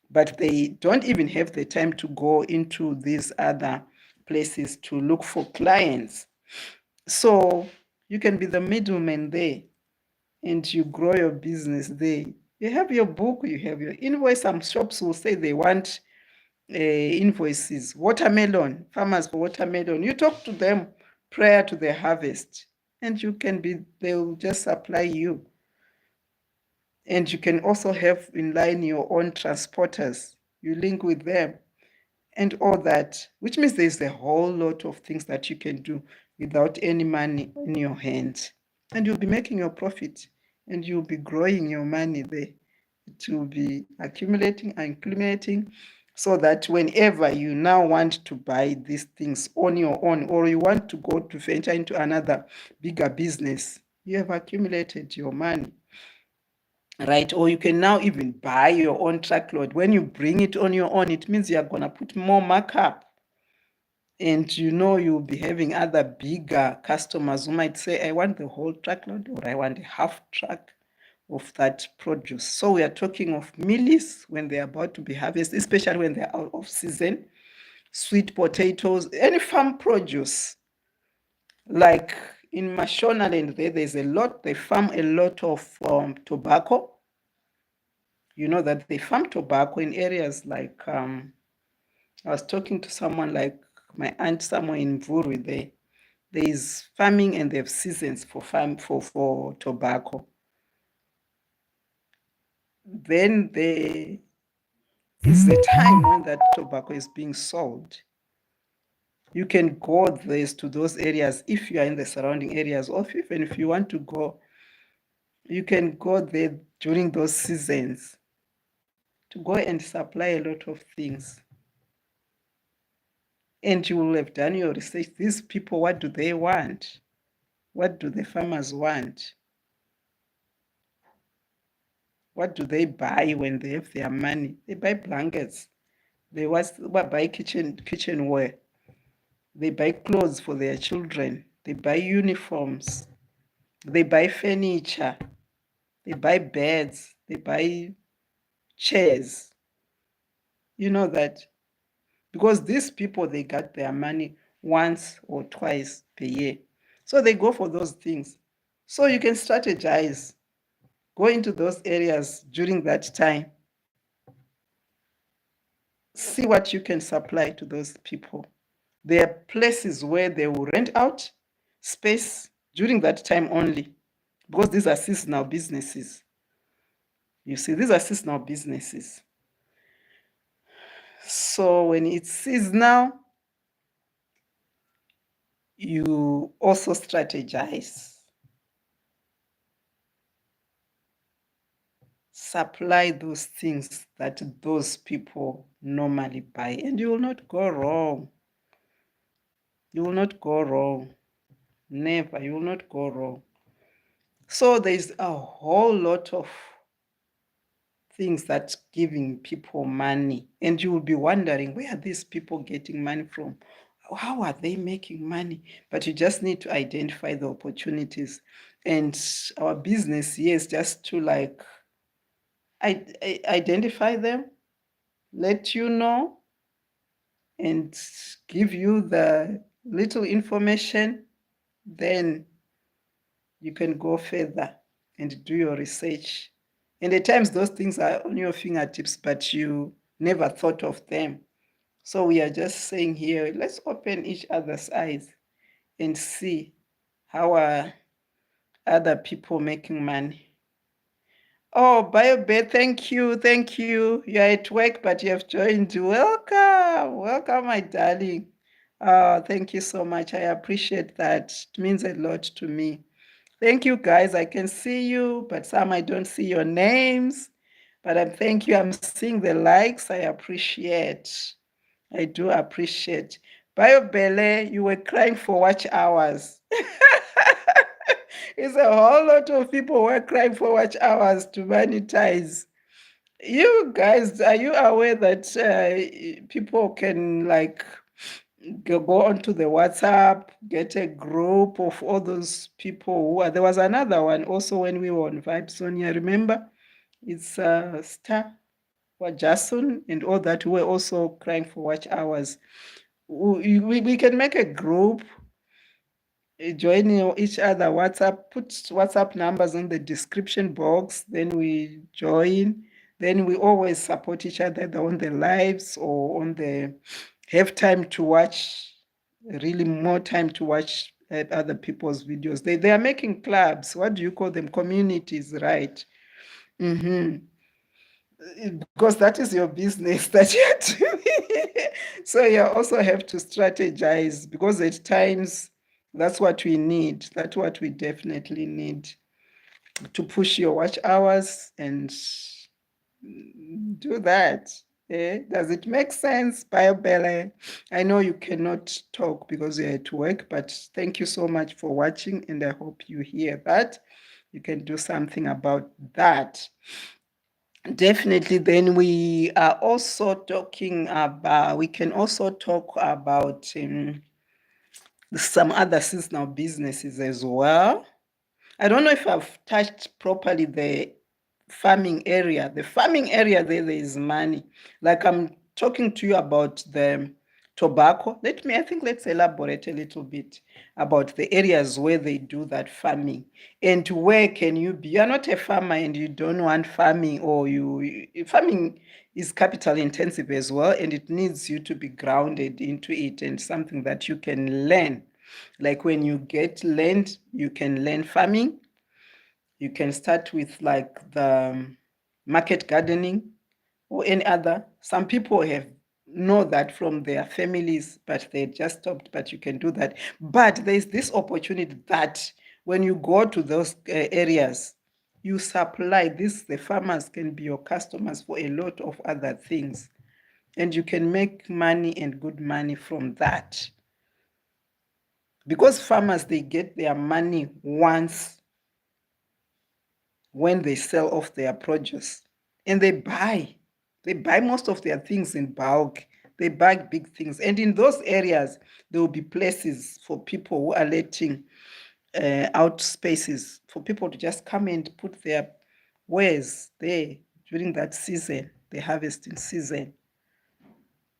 But they don't even have the time to go into these other places to look for clients. So you can be the middleman there and you grow your business there. You have your book, you have your invoice. Some shops will say they want invoices, watermelon, farmers for watermelon. You talk to them prior to the harvest and you can be, they'll just supply you. And you can also have in line your own transporters. You link with them and all that, which means there's a whole lot of things that you can do without any money in your hands. And you'll be making your profit and you'll be growing your money there. It will be accumulating, so that whenever you now want to buy these things on your own, or you want to go to venture into another bigger business, you have accumulated your money. Right? Or you can now even buy your own truckload. When you bring it on your own, it means you're going to put more markup. And you'll be having other bigger customers who might say, I want the whole truckload or I want a half truck of that produce. So we are talking of mealies when they're about to be harvested, especially when they're out of season, sweet potatoes, any farm produce. Like in Mashonaland, there's a lot, they farm a lot of tobacco. You know that they farm tobacco in areas like, I was talking to someone like my aunt somewhere in Mvurwi there. There is farming and they have seasons for tobacco. Then there is the time when that tobacco is being sold. You can go there to those areas if you are in the surrounding areas, or even if you want to go, you can go there during those seasons to go and supply a lot of things. And you will have done your research. These people, what do they want? What do the farmers want? What do they buy when they have their money? They buy blankets. They buy kitchenware. They buy clothes for their children. They buy uniforms. They buy furniture. They buy beds. They buy chairs. You know that? Because these people, they got their money once or twice per year. So they go for those things. So you can strategize. Go into those areas during that time. See what you can supply to those people. There are places where they will rent out space during that time only, because these are seasonal businesses. You see, these are seasonal businesses. So when it's seasonal, you also strategize. Supply those things that those people normally buy, and you will not go wrong. You will not go wrong. Never. You will not go wrong. So there's a whole lot of things that's giving people money, and you will be wondering, where are these people getting money from? How are they making money? But you just need to identify the opportunities. And our business here is just to identify them, let you know, and give you the little information. Then you can go further and do your research. And at times those things are on your fingertips, but you never thought of them. So we are just saying here, let's open each other's eyes and see how are other people making money. Oh, BioBet, thank you, thank you. You're at work, but you have joined. Welcome, welcome, my darling. Thank you so much. I appreciate that. It means a lot to me. Thank you, guys. I can see you, but some I don't see your names. But thank you. I'm seeing the likes. I appreciate. I do appreciate. BioBele, you were crying for watch hours. It's a whole lot of people who are crying for watch hours to monetize. You guys, are you aware that people can like go onto the WhatsApp, get a group of all those people who are. There was another one also when we were on Vibe Sonia, remember? It's Star or Jason and all that who were also crying for watch hours. We can make a group, join each other WhatsApp, put WhatsApp numbers in the description box, then we join. Then we always support each other either on the lives or on the have time to watch, really more time to watch other people's videos. They are making clubs. What do you call them? Communities, right? Hmm. Because that is your business that you're doing. So you also have to strategize because at times that's what we need. That's what we definitely need to push your watch hours and do that. Does it make sense, Biobele? I know you cannot talk because you're at work, but thank you so much for watching, and I hope you hear that. You can do something about that. Definitely. Then we are also talking about, we can also talk about some other seasonal businesses as well. I don't know if I've touched properly the farming area. The farming area there is money. Like I'm talking to you about the tobacco. Let's elaborate a little bit about the areas where they do that farming and where can you be. You're not a farmer and you don't want farming, or farming is capital intensive as well, and it needs you to be grounded into it and something that you can learn. Like when you get land, you can learn farming. You can start with like the market gardening or any other. Some people have know that from their families, but they just stopped. But you can do that. But there's this opportunity that when you go to those areas, you supply this. The farmers can be your customers for a lot of other things, and you can make money and good money from that. Because farmers, they get their money once when they sell off their produce, and they buy most of their things in bulk. They buy big things, and in those areas there will be places for people who are letting out spaces for people to just come and put their wares there during that season, the harvesting season.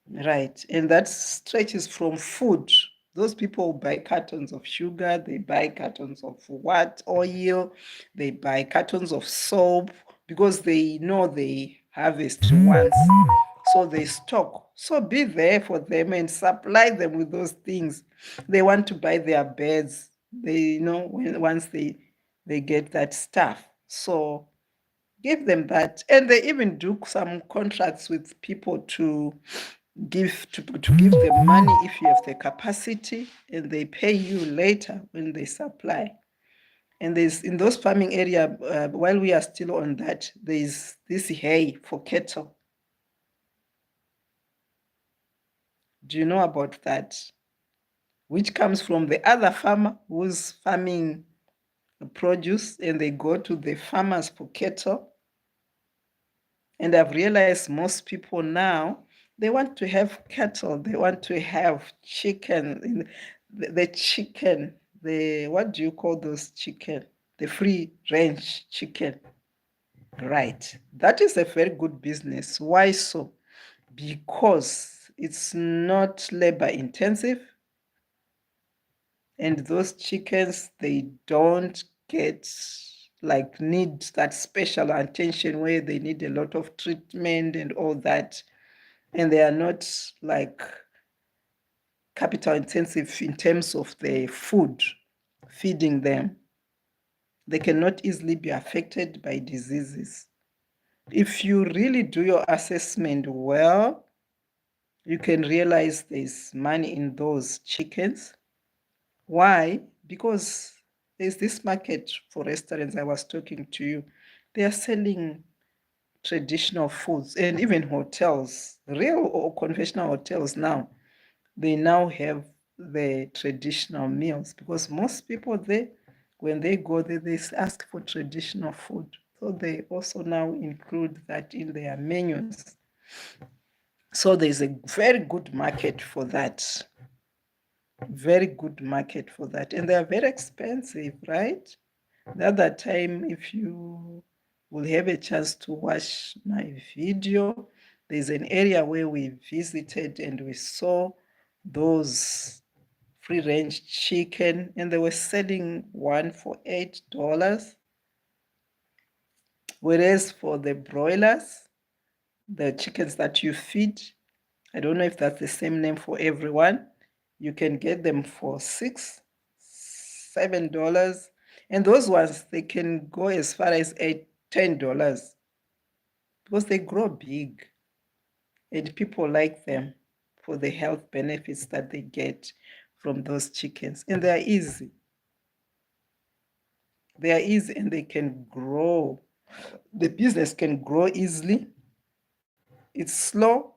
Right. And that stretches from food. Those people buy cartons of sugar, they buy cartons of what? Oil, they buy cartons of soap because they know they harvest once. So they stock. So be there for them and supply them with those things. They want to buy their beds. They know once they get that stuff. So give them that. And they even do some contracts with people to give them money if you have the capacity, and they pay you later when they supply. And there's in those farming area, while we are still on that, there's this hay for cattle. Do you know about that? Which comes from the other farmer who's farming produce, and they go to the farmers for cattle. And I've realized most people now, they want to have cattle, they want to have chicken. The chicken, what do you call those chicken? The free range chicken. Right. That is a very good business. Why so? Because it's not labor intensive, and those chickens, they don't get like need that special attention where they need a lot of treatment and all that, and they are not like capital intensive in terms of the food feeding them. They cannot easily be affected by diseases. If you really do your assessment well, you can realize there's money in those chickens. Why? Because there's this market for restaurants I was talking to you. They are selling traditional foods, and even hotels, real or conventional hotels now, they now have the traditional meals because most people there, when they go there, they ask for traditional food. So they also now include that in their menus. So there's a very good market for that. Very good market for that. And they are very expensive, right? The other time, if you will have a chance to watch my video, there's an area where we visited and we saw those free range chicken, and they were selling one for $8. Whereas for the broilers, the chickens that you feed, I don't know if that's the same name for everyone, you can get them for $6, $7. And those ones, they can go as far as $8, $10 because they grow big and people like them for the health benefits that they get from those chickens. And they are easy. They are easy and they can grow. The business can grow easily. It's slow,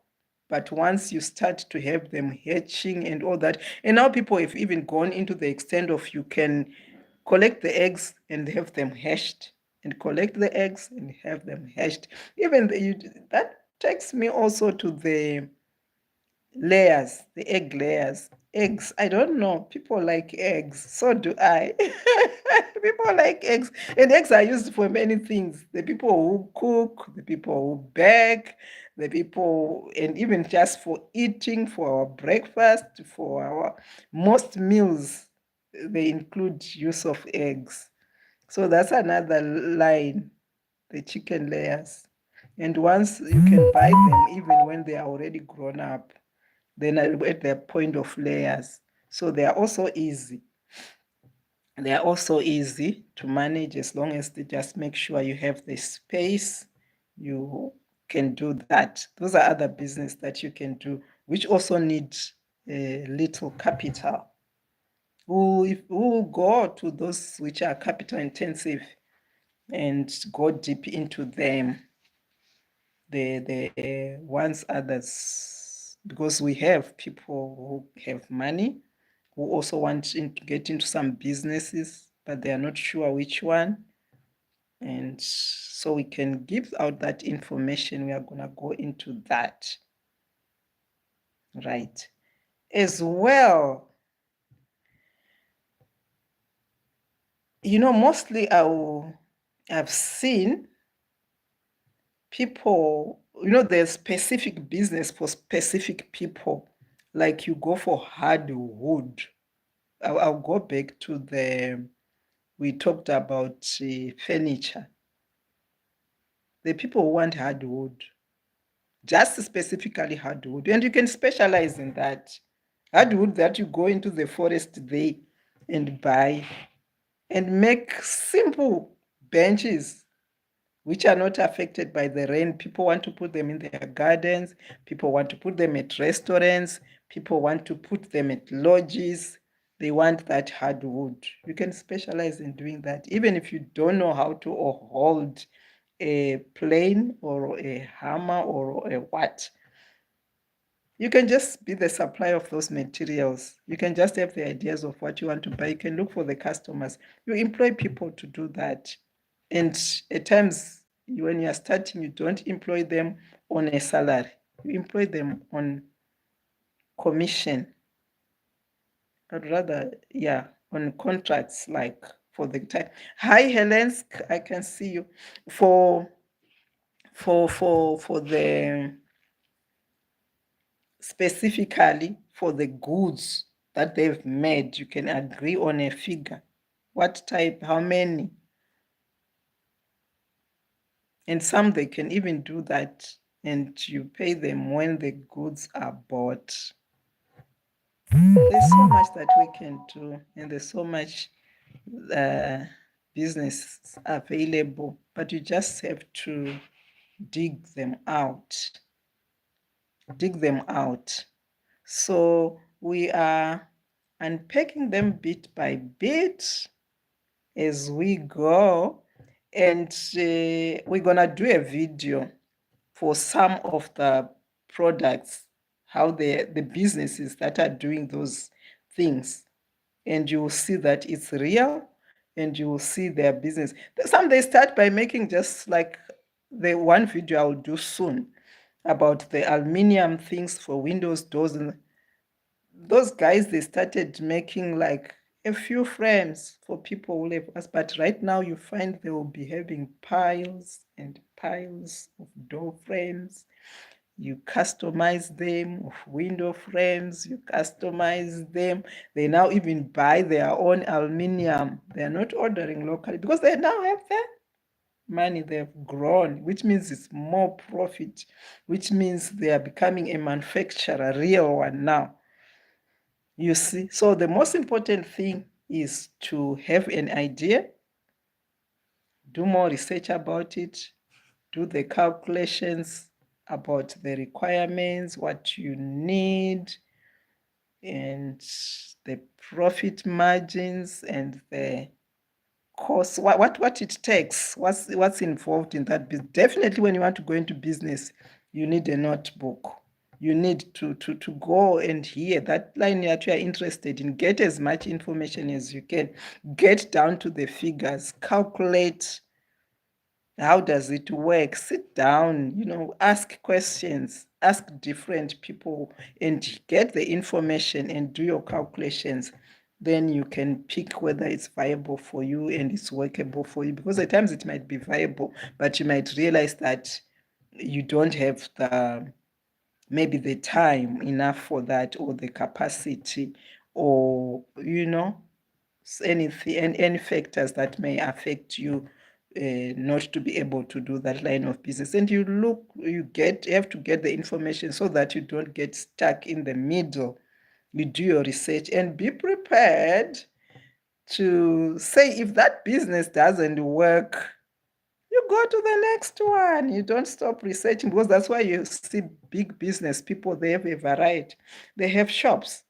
but once you start to have them hatching and all that, and now people have even gone into the extent of you can collect the eggs and have them hatched, and collect the eggs and have them hatched. Even that takes me also to the layers, the egg layers. Eggs, I don't know. People like eggs. So do I. People like eggs. And eggs are used for many things. The people who cook, the people who bake, the people, and even just for eating, for our breakfast, for our most meals, they include use of eggs. So that's another line, the chicken layers. And once you can buy them even when they are already grown up, then at the point of layers. So they are also easy. They are also easy to manage as long as they just make sure you have the space. You can do that. Those are other business that you can do, which also need a little capital. Who go to those which are capital intensive and go deep into them. The ones others, because we have people who have money who also want to get into some businesses, but they are not sure which one. And so we can give out that information. We are going to go into that. Right. As well, mostly I've seen people, there's specific business for specific people. Like you go for hardwood. I'll go back to we talked about furniture. The people who want hardwood, just specifically hardwood, and you can specialize in that. Hardwood that you go into the forest there and buy and make simple benches which are not affected by the rain. People want to put them in their gardens. People want to put them at restaurants. People want to put them at lodges. They want that hardwood. You can specialize in doing that, even if you don't know how to hold a plane or a hammer or a what. You can just be the supplier of those materials. You can just have the ideas of what you want to buy. You can look for the customers. You employ people to do that. And at times, when you are starting, you don't employ them on a salary. You employ them on commission. I'd rather, on contracts, like for the time. Hi, Helensk, I can see you. For the specifically for the goods that they've made, you can agree on a figure. What type, how many? And some they can even do that and you pay them when the goods are bought. There's so much that we can do, and there's so much business available, but you just have to dig them out. Dig them out. So we are unpacking them bit by bit as we go, and we're gonna do a video for some of the products, how the businesses that are doing those things, and you will see that it's real and you will see their business. Some they start by making just like the one video I'll do soon about the aluminium things for windows, doors, and those guys, they started making like a few frames for people who live us. But right now you find they will be having piles and piles of door frames. You customize them, of window frames, you customize them. They now even buy their own aluminium. They're not ordering locally because they now have the money, they've grown, which means it's more profit, which means they are becoming a manufacturer, a real one now. You see, so the most important thing is to have an idea, do more research about it, do the calculations about the requirements, what you need, and the profit margins and the cost, what it takes, what's involved in that business. Definitely, when you want to go into business, you need a notebook. You need to go and hear that line that you are interested in, get as much information as you can, get down to the figures, calculate how does it work, sit down, ask questions, ask different people and get the information and do your calculations. Then you can pick whether it's viable for you and it's workable for you, because at times it might be viable, but you might realize that you don't have maybe the time enough for that, or the capacity, or anything and any factors that may affect you not to be able to do that line of business. And you have to get the information so that you don't get stuck in the middle. You do your research and be prepared to say, if that business doesn't work, you go to the next one. You don't stop researching, because that's why you see big business people, they have a variety. They have shops,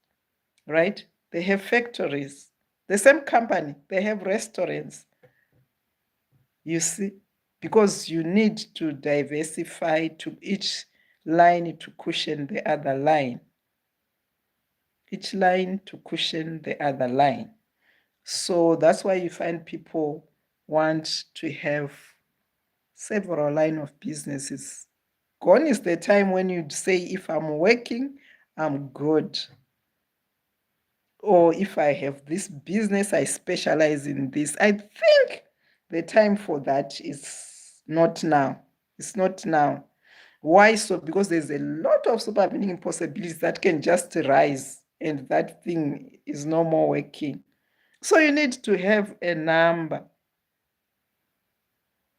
right? They have factories. The same company, they have restaurants. You see, because you need to diversify to each line to cushion the other line. Each line to cushion the other line. So that's why you find people want to have several line of businesses. Gone is the time when you say, if I'm working, I'm good. Or if I have this business, I specialize in this. I think the time for that is not now. It's not now. Why so? Because there's a lot of super meaning possibilities that can just rise, and that thing is no more working. So you need to have a number.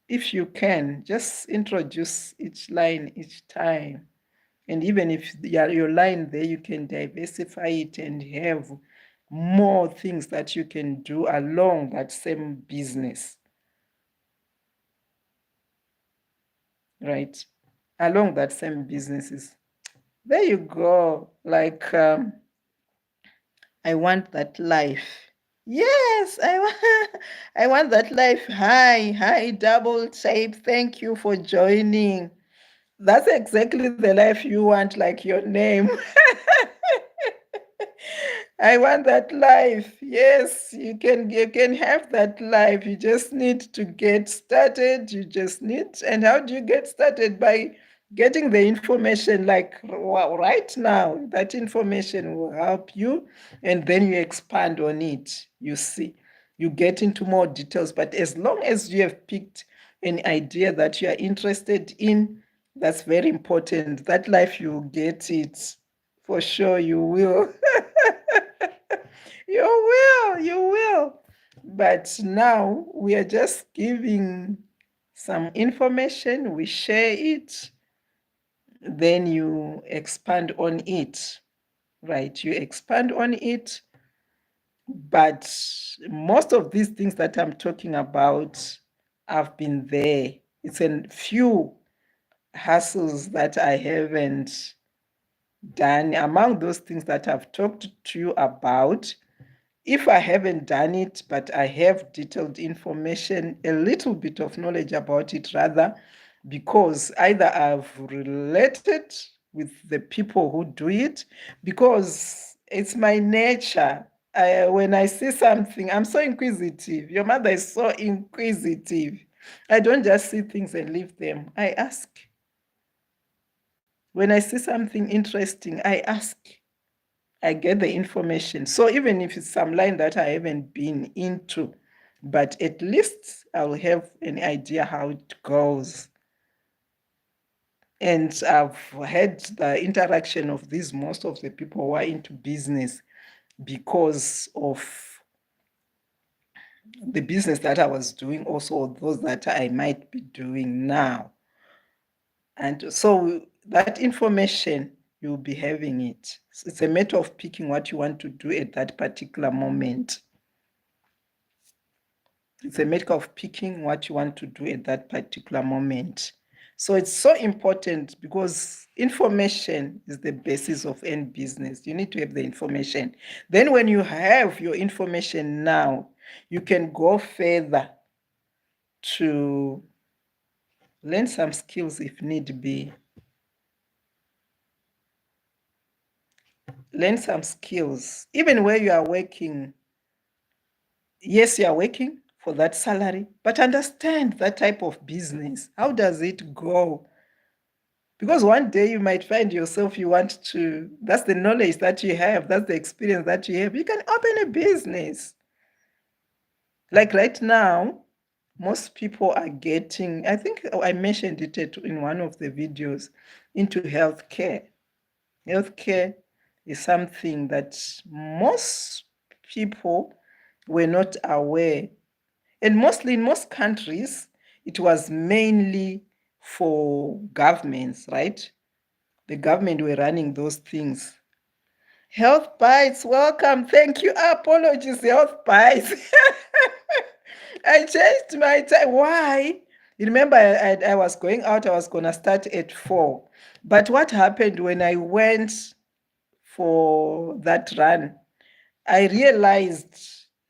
If you can, just introduce each line each time. And even if your line there, you can diversify it and have more things that you can do along that same business. Right? Along that same businesses. There you go. Like, I want that life. Yes, I want that life. Hi, double tape. Thank you for joining. That's exactly the life you want, like your name. I want that life. Yes, you can have that life. You just need to get started. And how do you get started? By getting the information, like right now. That information will help you, and then you expand on it. You see, you get into more details. But as long as you have picked an idea that you are interested in, that's very important. That life, you get it. For sure, you will. You will. But now we are just giving some information, we share it, then you expand on it, right? You expand on it. But most of these things that I'm talking about have been there. It's a few hustles that I haven't done. Among those things that I've talked to you about, if I haven't done it, but I have detailed information, a little bit of knowledge about it rather, because either I've related with the people who do it, because it's my nature. when I see something, I'm so inquisitive. Your mother is so inquisitive. I don't just see things and leave them. I ask. When I see something interesting, I ask. I get the information. So even if it's some line that I haven't been into, but at least I'll have an idea how it goes. And I've had the interaction of these, most of the people who are into business because of the business that I was doing, also those that I might be doing now. And so that information, you'll be having it. It's a matter of picking what you want to do at that particular moment. It's a matter of picking what you want to do at that particular moment. So it's so important because information is the basis of any business. You need to have the information. Then when you have your information now, you can go further to learn some skills if need be. Learn some skills. Even where you are working, yes, you are working for that salary, but understand that type of business. How does it go? Because one day you might find yourself, you want to, that's the knowledge that you have, that's the experience that you have. You can open a business. Like right now, most people are getting, I think I mentioned it in one of the videos, into healthcare. Healthcare is something that most people were not aware. And mostly in most countries, it was mainly for governments, right? The government were running those things. Health Bites, welcome. Thank you. Apologies, Health Bites. I changed my time. Why? You remember, I was going out, I was going to start at 4. But what happened when I went for that run, I realized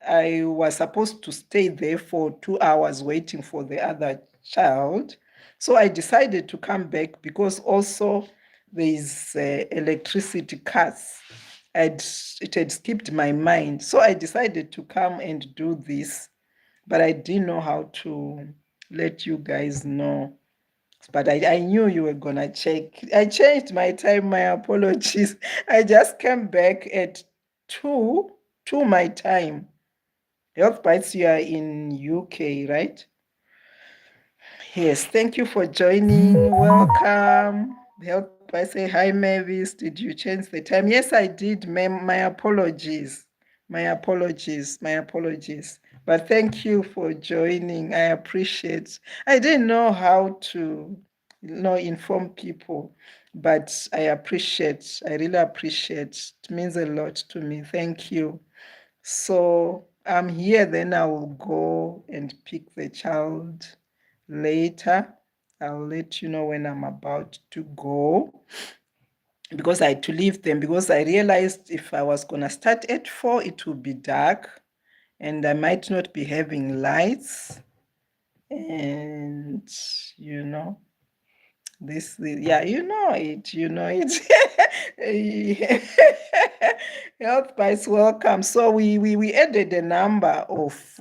I was supposed to stay there for 2 hours waiting for the other child. So I decided to come back because also there is electricity cuts. It had skipped my mind. So I decided to come and do this, but I didn't know how to let you guys know. But I knew you were gonna check. I changed my time, my apologies. I just came back at 2 my time. Health Bites, you are in UK, right? Yes, thank you for joining. Welcome. Health Bites, say hi, Mavis. Did you change the time? Yes, I did, ma'am. My apologies. My apologies. My apologies. But thank you for joining. I appreciate. I didn't know how to inform people, but I appreciate. I really appreciate. It means a lot to me. Thank you. So I'm here, then I will go and pick the child later. I'll let you know when I'm about to go because I had to leave them because I realized if I was going to start at 4, it would be dark and I might not be having lights. And yeah, you know it. Health Bites, welcome. So we added a number of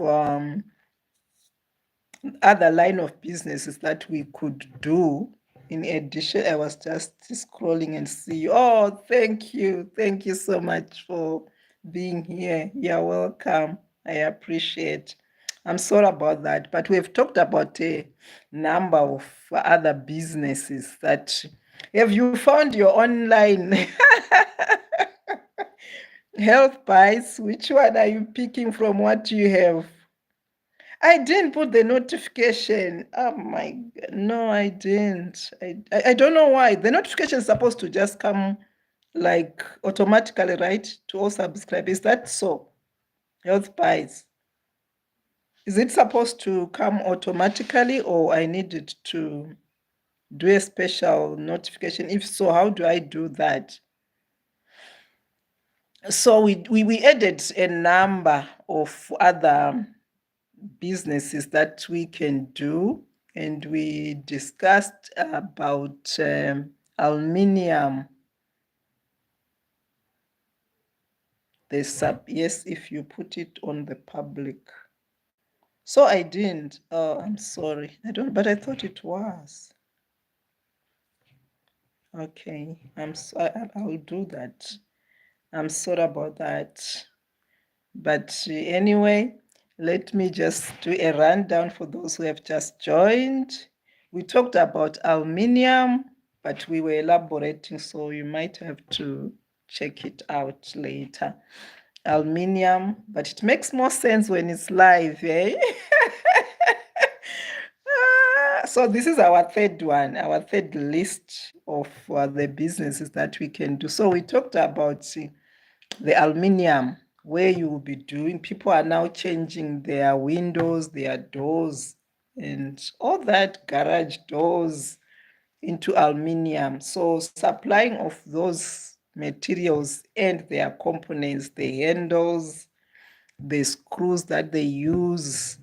other line of businesses that we could do. In addition, I was just scrolling and see. Oh, thank you so much for being here. You're welcome. I appreciate. I'm sorry about that, but we've talked about a number of other businesses that. Have you found your online Health Bites? Which one are you picking from what you have? I didn't put the notification. Oh my God. No, I didn't. I don't know why. The notification is supposed to just come like automatically, right? To all subscribe. Is that so? Health Bites. Is it supposed to come automatically or I needed to do a special notification? If so, how do I do that? So we added a number of other businesses that we can do, and we discussed about aluminium, yes, if you put it on the public. So I didn't. Oh, I'm sorry. I don't, but I thought it was. Okay, I'll do that. I'm sorry about that. But anyway, let me just do a rundown for those who have just joined. We talked about aluminium, but we were elaborating, so you might have to check it out later. Aluminium, but it makes more sense when it's live, eh? So this is our third one, our third list of the businesses that we can do. So we talked about the aluminium, where you will be doing. People are now changing their windows, their doors, and all that garage doors into aluminium. So supplying of those materials and their components, the handles, the screws that they use,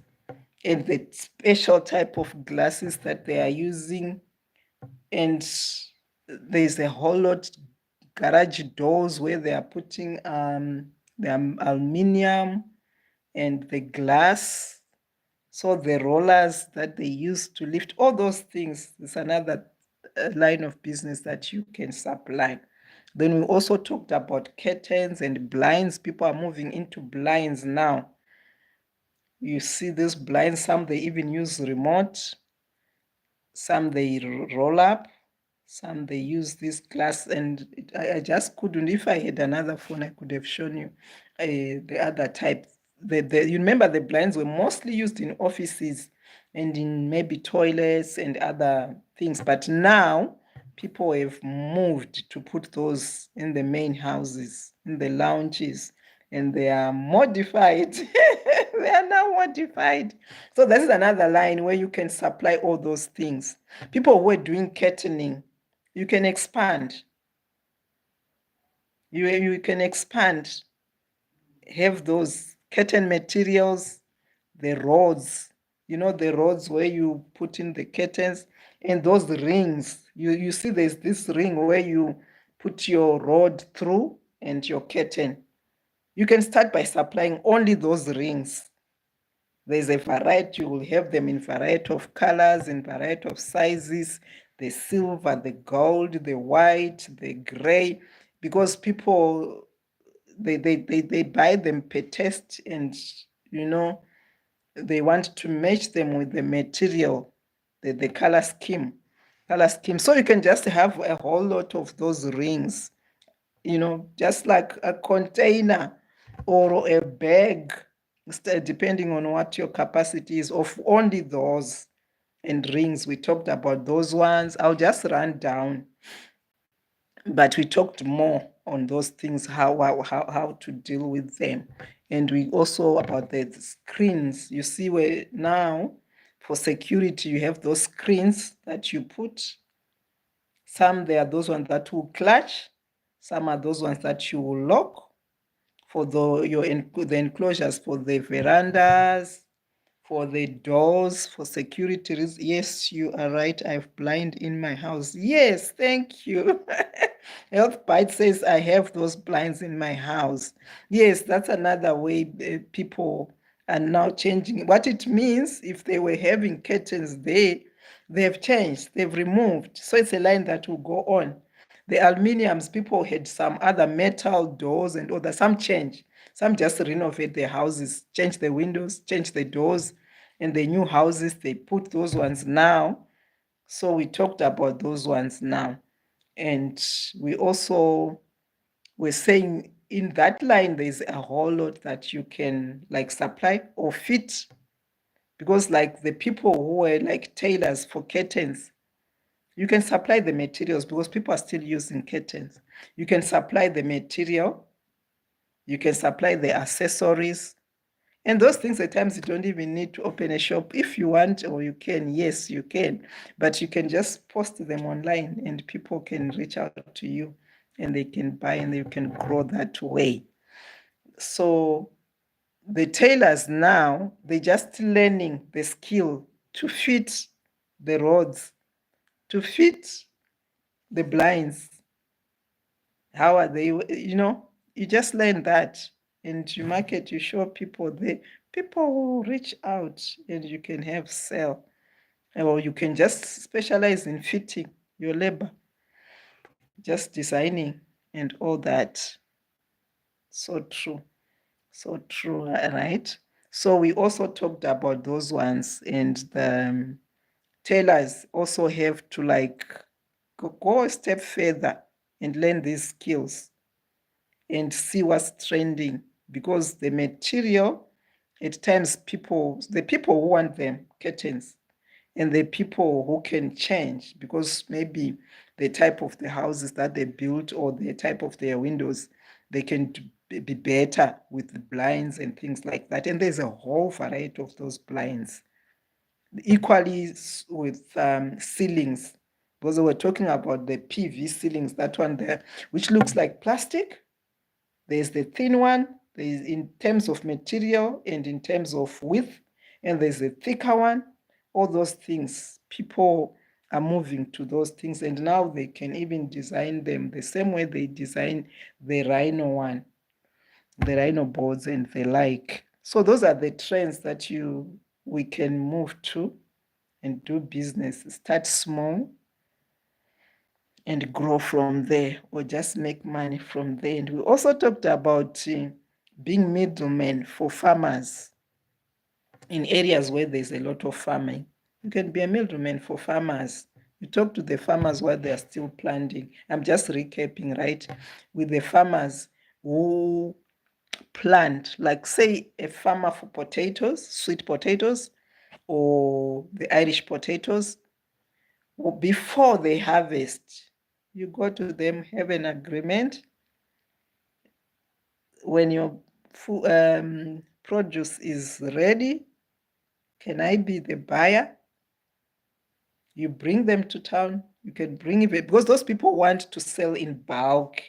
and the special type of glasses that they are using. And there's a whole lot garage doors where they are putting the aluminium and the glass. So the rollers that they use to lift all those things is another line of business that you can supply. Then we also talked about curtains and blinds. People are moving into blinds now. You see these blinds, some they even use remote, some they roll up, some they use this glass, and I just couldn't. If I had another phone, I could have shown you the other type. You remember the blinds were mostly used in offices and in maybe toilets and other things, but now people have moved to put those in the main houses, in the lounges, and they are modified. They are now modified. So this is another line where you can supply all those things. People who are doing curtaining, you can expand. You can expand, have those curtain materials, the rods, the rods where you put in the curtains, and those rings. You see there's this ring where you put your rod through and your curtain. You can start by supplying only those rings. There's a variety, you will have them in variety of colors, in variety of sizes, the silver, the gold, the white, the gray, because people, they buy them per test, and they want to match them with the material, the color scheme. So you can just have a whole lot of those rings, just like a container or a bag, depending on what your capacity is, of only those and rings. We talked about those ones. I'll just run down, but we talked more on those things, how to deal with them. And we also about the screens. You see where now for security, you have those screens that you put. Some, there are those ones that will clutch. Some are those ones that you will lock for the enclosures, for the verandas, for the doors, for security reasons. Yes, you are right. I have blind in my house. Yes, thank you. Health Bite says I have those blinds in my house. Yes, that's another way people are now changing. What it means, if they were having curtains there, they've changed, they've removed. So it's a line that will go on. The aluminiums, people had some other metal doors and other, some change. Some just renovate their houses, change the windows, change the doors, and the new houses, they put those ones now. So we talked about those ones now. And we also were saying in that line, there's a whole lot that you can like supply or fit. Because like the people who were like tailors for curtains, you can supply the materials because people are still using curtains. You can supply the material, you can supply the accessories, and those things at times you don't even need to open a shop. If you want, or you can, yes, you can, but you can just post them online and people can reach out to you and they can buy and you can grow that way. So the tailors now, they're just learning the skill to fit the rods, to fit the blinds. How are they? You just learn that. and you market, you show people there, people will reach out and you can have sell. Or you can just specialize in fitting your labor, just designing and all that. So true. So true, right? So we also talked about those ones, and the tailors also have to like go a step further and learn these skills and see what's trending, because the material, at times the people who want them curtains, and the people who can change, because maybe the type of the houses that they built or the type of their windows, they can be better with the blinds and things like that. And there's a whole variety of those blinds. Equally with ceilings, because we were talking about the PV ceilings, that one there, which looks like plastic. There's the thin one, there's in terms of material and in terms of width, and there's a thicker one. All those things, people are moving to those things, and now they can even design them the same way they design the Rhino one, the Rhino boards and the like. So those are the trends that we can move to and do business. Start small and grow from there, or just make money from there. And we also talked about being middlemen for farmers in areas where there's a lot of farming. You can be a middleman for farmers. You talk to the farmers while they're still planting. I'm just recapping, right? With the farmers who plant, like say a farmer for potatoes, sweet potatoes, or the Irish potatoes, before they harvest, you go to them, have an agreement. When your produce is ready, can I be the buyer? You bring them to town. You can bring it, because those people want to sell in bulk.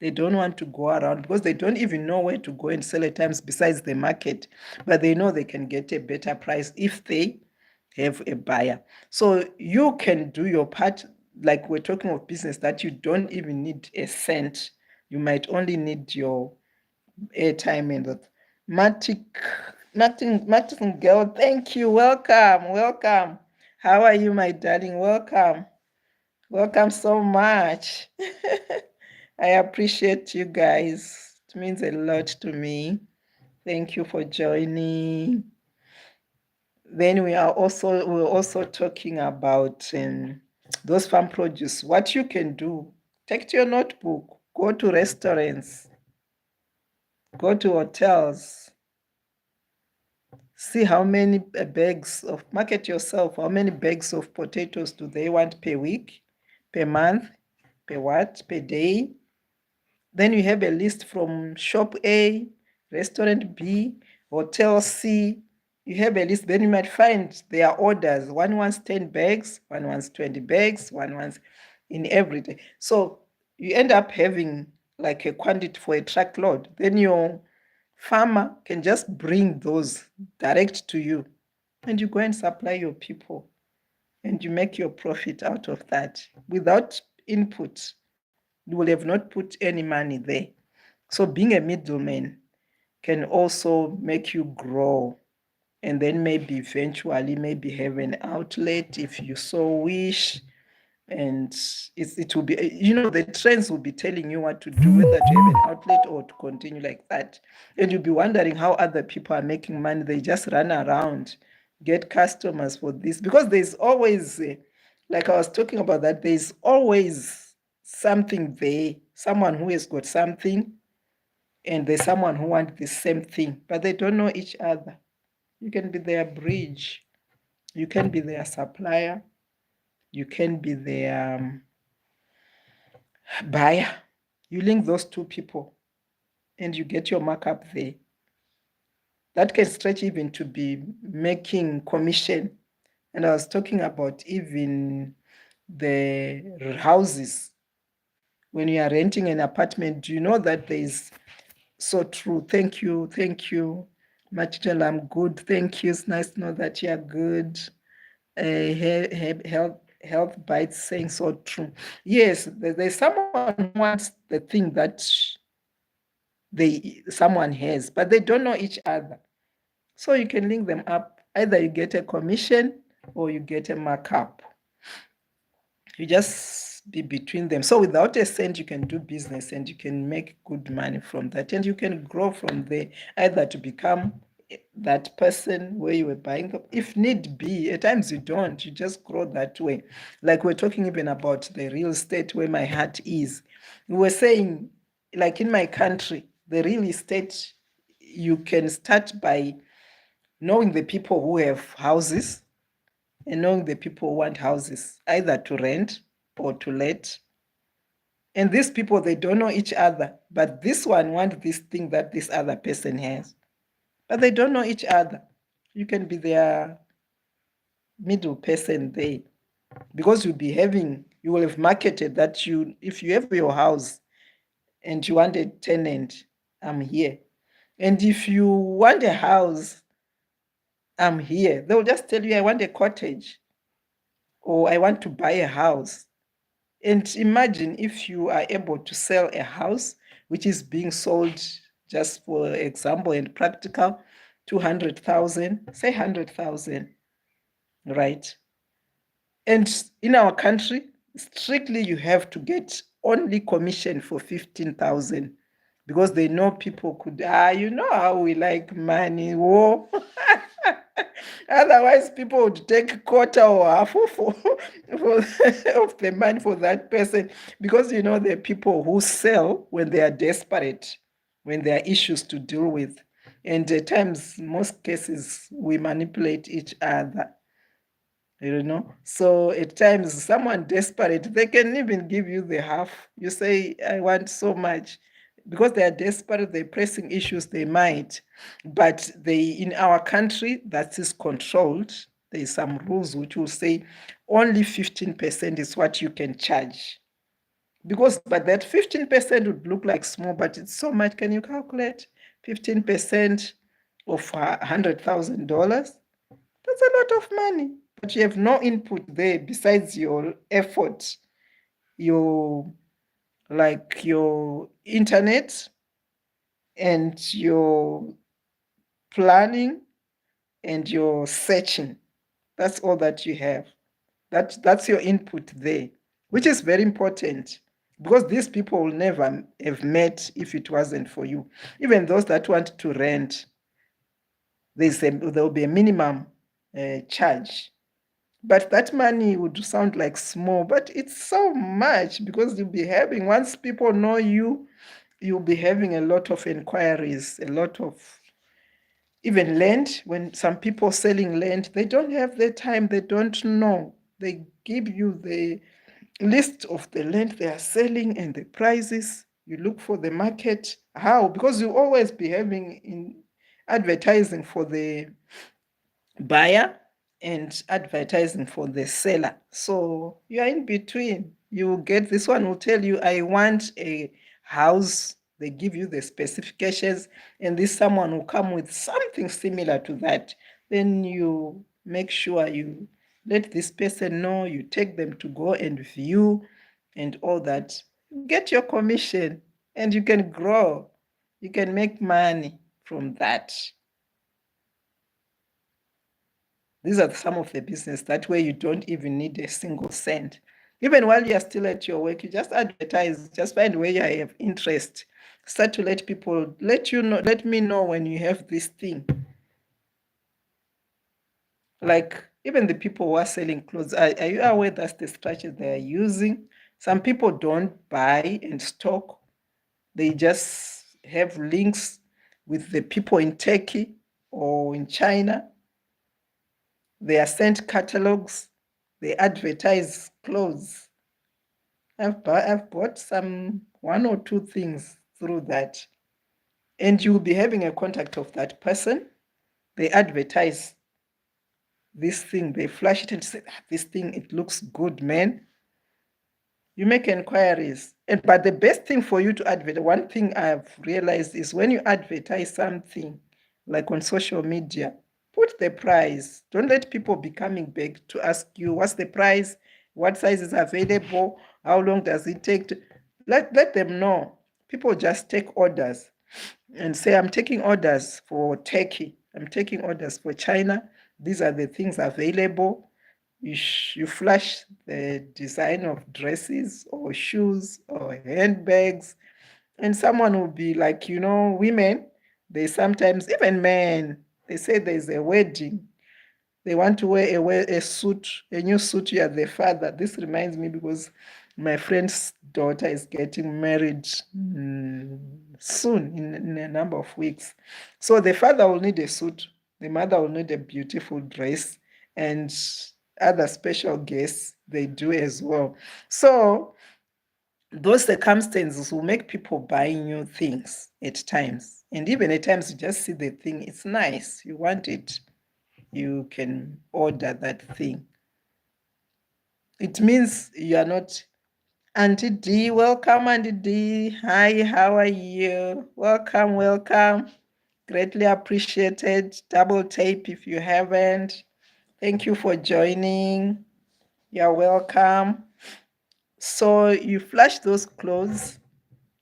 They don't want to go around, because they don't even know where to go and sell at times besides the market. But they know they can get a better price if they have a buyer. So you can do your part. Like we're talking of business that you don't even need a cent. You might only need your airtime and that. Martin girl, thank you. Welcome, welcome. How are you, my darling? Welcome. Welcome so much. I appreciate you guys. It means a lot to me. Thank you for joining. Then we're also talking about those farm produce. What you can do, take your notebook, go to restaurants, go to hotels, see how many bags of, market yourself, how many bags of potatoes do they want per week, per month, per what, per day. Then you have a list from shop A, restaurant B, hotel C. You have a list. Then you might find their orders. One wants 10 bags, one wants 20 bags, one wants in every day. So you end up having like a quantity for a truckload. Then your farmer can just bring those direct to you, and you go and supply your people, and you make your profit out of that without input. You will have not put any money there. So being a middleman can also make you grow, and then maybe eventually maybe have an outlet if you so wish. And it will be, the trends will be telling you what to do, whether to have an outlet or to continue like that. And you'll be wondering how other people are making money. They just run around, get customers for this, because there's always, like I was talking about, that there's always something there, someone who has got something, and there's someone who wants the same thing, but they don't know each other. You can be their bridge, you can be their supplier, you can be their buyer. You link those two people and you get your markup there. That can stretch even to be making commission. And I was talking about even the houses. When you are renting an apartment, do you know that there is, so true. Thank you. Machel, I'm good. Thank you. It's nice to know that you're good. Health bites saying so true. Yes, there's someone who wants the thing that someone has, but they don't know each other. So you can link them up. Either you get a commission or you get a markup. You just be between them. So without a cent, you can do business and you can make good money from that. And you can grow from there, either to become that person where you were buying. If need be, at times you don't, you just grow that way. Like we're talking even about the real estate where my heart is. We were saying, like in my country, the real estate, you can start by knowing the people who have houses and knowing the people who want houses, either to rent or to let. And these people, they don't know each other, but this one wants this thing that this other person has. But they don't know each other. You can be their middle person there because you will have marketed that if you have your house and you want a tenant, I'm here. And if you want a house, I'm here. They'll just tell you, I want a cottage or I want to buy a house. And imagine if you are able to sell a house which is being sold, just for example and practical, 200,000, say 100,000, right? And in our country, strictly you have to get only commission for 15,000 because they know people could, you know how we like money. Whoa. Otherwise, people would take quarter or half of the money for that person because you know there are people who sell when they are desperate, when there are issues to deal with. And at times, most cases, we manipulate each other. You know, so at times someone desperate, they can even give you the half. You say, I want so much. Because they are desperate, they're pressing issues, they might. But in our country, that is controlled. There's some rules which will say only 15% is what you can charge. But that 15% would look like small, but it's so much. Can you calculate 15% of $100,000? That's a lot of money. But you have no input there besides your effort, your internet and your planning and your searching. That's all that you have. That's your input there, which is very important because these people will never have met if it wasn't for you. Even those that want to rent, there will be a minimum charge. But that money would sound like small, but it's so much because once people know you, you'll be having a lot of inquiries, a lot of even land. When some people selling land, they don't have the time, they don't know. They give you the list of the land they are selling and the prices. You look for the market. How? Because you always be having in advertising for the buyer and advertising for the seller. So you are in between. You get this one will tell you, I want a house. They give you the specifications, and this someone will come with something similar to that. Then you make sure you let this person know, you take them to go and view and all that. Get your commission and you can grow. You can make money from that. These are some of the business that way you don't even need a single cent. Even while you are still at your work, you just advertise, just find where you have interest. Start to let people, let me know when you have this thing. Like even the people who are selling clothes, are you aware that's the strategy they are using? Some people don't buy and stock. They just have links with the people in Turkey or in China. They are sent catalogs. They advertise clothes. I've bought one or two things through that. And you'll be having a contact of that person. They advertise this thing. They flash it and say, this thing, it looks good, man. You make inquiries. But the best thing for you to advertise, one thing I've realized is when you advertise something, like on social media, put the price. Don't let people be coming back to ask you, what's the price? What size is available? How long does it take? Let them know. People just take orders. and say, I'm taking orders for Turkey, I'm taking orders for China. These are the things available. You flash the design of dresses or shoes or handbags, and someone will be like, women, they sometimes, even men, they say there's a wedding. They want to wear a suit, a new suit. You are the father. This reminds me because my friend's daughter is getting married soon in a number of weeks. So the father will need a suit, the mother will need a beautiful dress, and other special guests they do as well. So those circumstances will make people buy new things at times. And even at times, you just see the thing, it's nice, you want it, you can order that thing. It means you are not. Auntie D, welcome, Auntie D. Hi, how are you? Welcome, welcome. Greatly appreciated. Double tape if you haven't. Thank you for joining. You're welcome. So you flash those clothes.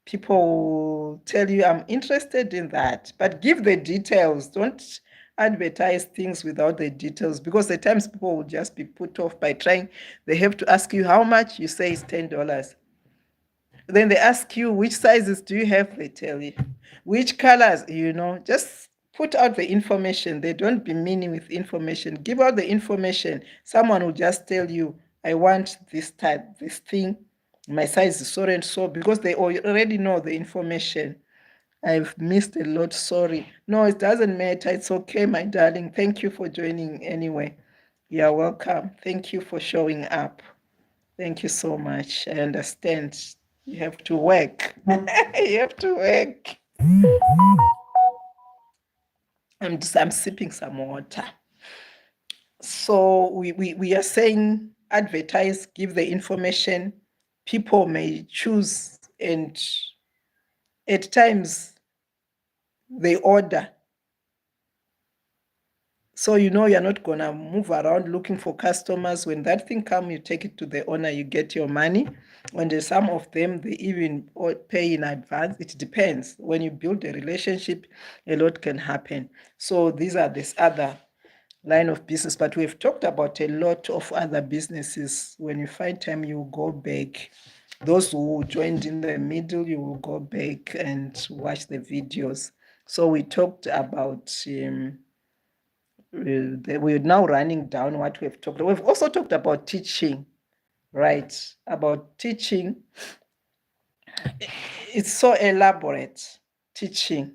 People will tell you, I'm interested in that, but give the details. Don't advertise things without the details, because at times people will just be put off by trying. They have to ask you how much, you say it's $10. Then they ask you, which sizes do you have? They tell you. Which colors, just put out the information. They don't be meaning with information. Give out the information. Someone will just tell you, I want this type, this thing. My size is so and so, because they already know the information. I've missed a lot, sorry. No, it doesn't matter. It's okay, my darling. Thank you for joining anyway. You're welcome. Thank you for showing up. Thank you so much. I understand. You have to work. You have to work. I'm sipping some water. So we are saying advertise, give the information. People may choose, and at times they order. So you're not gonna move around looking for customers. When that thing comes, you take it to the owner, you get your money. And some of them, they even pay in advance. It depends. When you build a relationship, a lot can happen. So these are this other line of business, but we've talked about a lot of other businesses. When you find time, you go back. Those who joined in the middle, you will go back and watch the videos. So we talked about we're now running down what we've talked about. We've also talked about teaching, right? About teaching. It's so elaborate, teaching.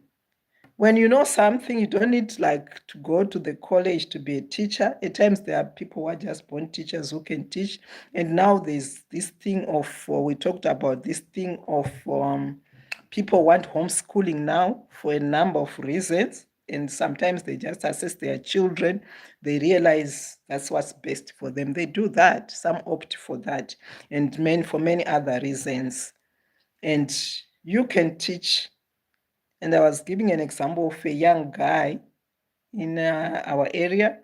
When you know something, you don't need to go to the college to be a teacher. At times there are people who are just born teachers who can teach. And now there's this thing of, we talked about this thing of people want homeschooling now for a number of reasons. And sometimes they just assess their children. They realize that's what's best for them. They do that. Some opt for that. And for many other reasons. And you can teach. And I was giving an example of a young guy in our area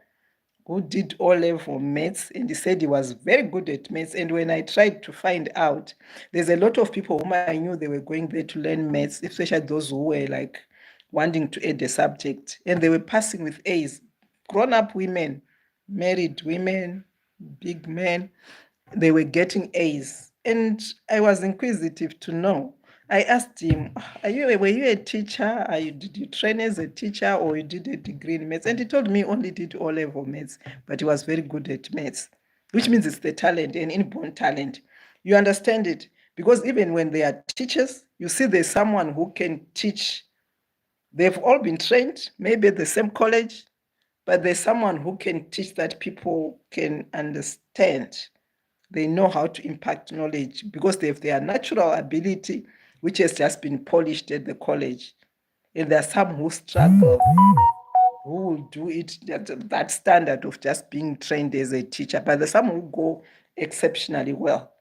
who did O-level maths, and he said he was very good at maths. And when I tried to find out, there's a lot of people whom I knew they were going there to learn maths, especially those who were wanting to add a subject, and they were passing with A's. Grown-up women, married women, big men, they were getting A's. And I was inquisitive to know. I asked him, were you a teacher? Did you train as a teacher, or you did a degree in maths? And he told me he only did O-level maths, but he was very good at maths, which means it's the talent, an inborn talent. You understand it? Because even when they are teachers, you see there's someone who can teach. They've all been trained, maybe at the same college, but there's someone who can teach that people can understand. They know how to impact knowledge because they have their natural ability, which has just been polished at the college. And there are some who struggle, who will do it at that standard of just being trained as a teacher, but there's some who go exceptionally well.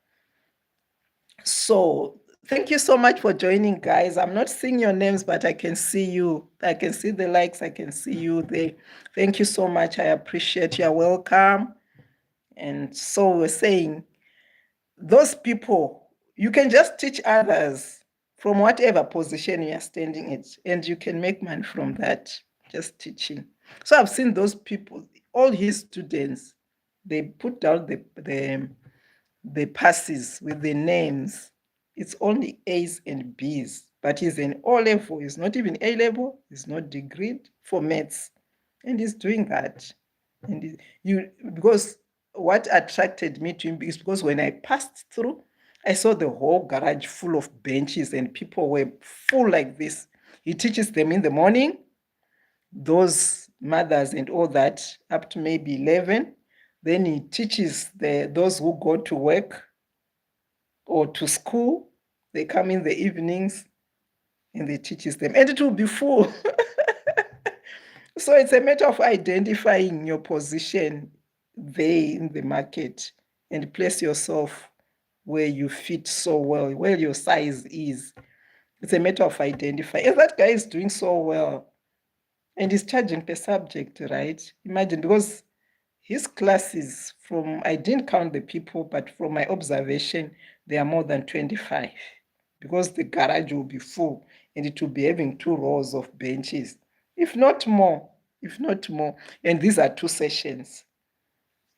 So thank you so much for joining, guys. I'm not seeing your names, but I can see you. I can see the likes. I can see you there. Thank you so much. I appreciate you. You're welcome. And so we're saying, those people, you can just teach others from whatever position you are standing at, and you can make money from that, just teaching. So I've seen those people, all his students, they put down the passes with the names. It's only A's and B's, but he's an O level. He's not even A level. He's not degreed for maths, and he's doing that. And because what attracted me to him is because when I passed through, I saw the whole garage full of benches and people were full like this. He teaches them in the morning, those mothers and all that, up to maybe 11. Then he teaches those who go to work or to school. They come in the evenings and he teaches them. And it will be full. So it's a matter of identifying your position there in the market and place yourself where you fit so well, where your size is. It's a matter of identifying. If that guy is doing so well and he's charging per subject, right? Imagine, because his classes, from, I didn't count the people, but from my observation, there are more than 25, because the garage will be full and it will be having 2 rows of benches, if not more, if not more. And these are 2 sessions.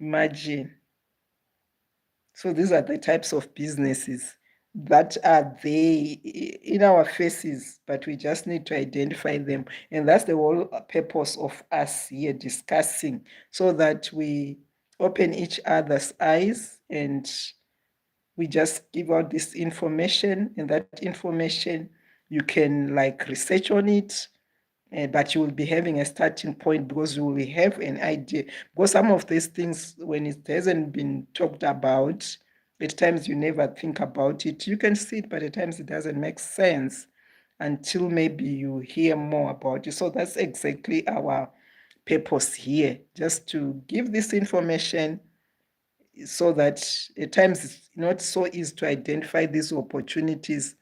Imagine. So these are the types of businesses that are there in our faces, but we just need to identify them. And that's the whole purpose of us here discussing, so that we open each other's eyes and we just give out this information, and that information you can like research on it, but you will be having a starting point because you will have an idea. Because some of these things, when it hasn't been talked about, at times you never think about it. You can see it, but at times it doesn't make sense until maybe you hear more about it. So that's exactly our purpose here, just to give this information so that at times it's not so easy to identify these opportunities.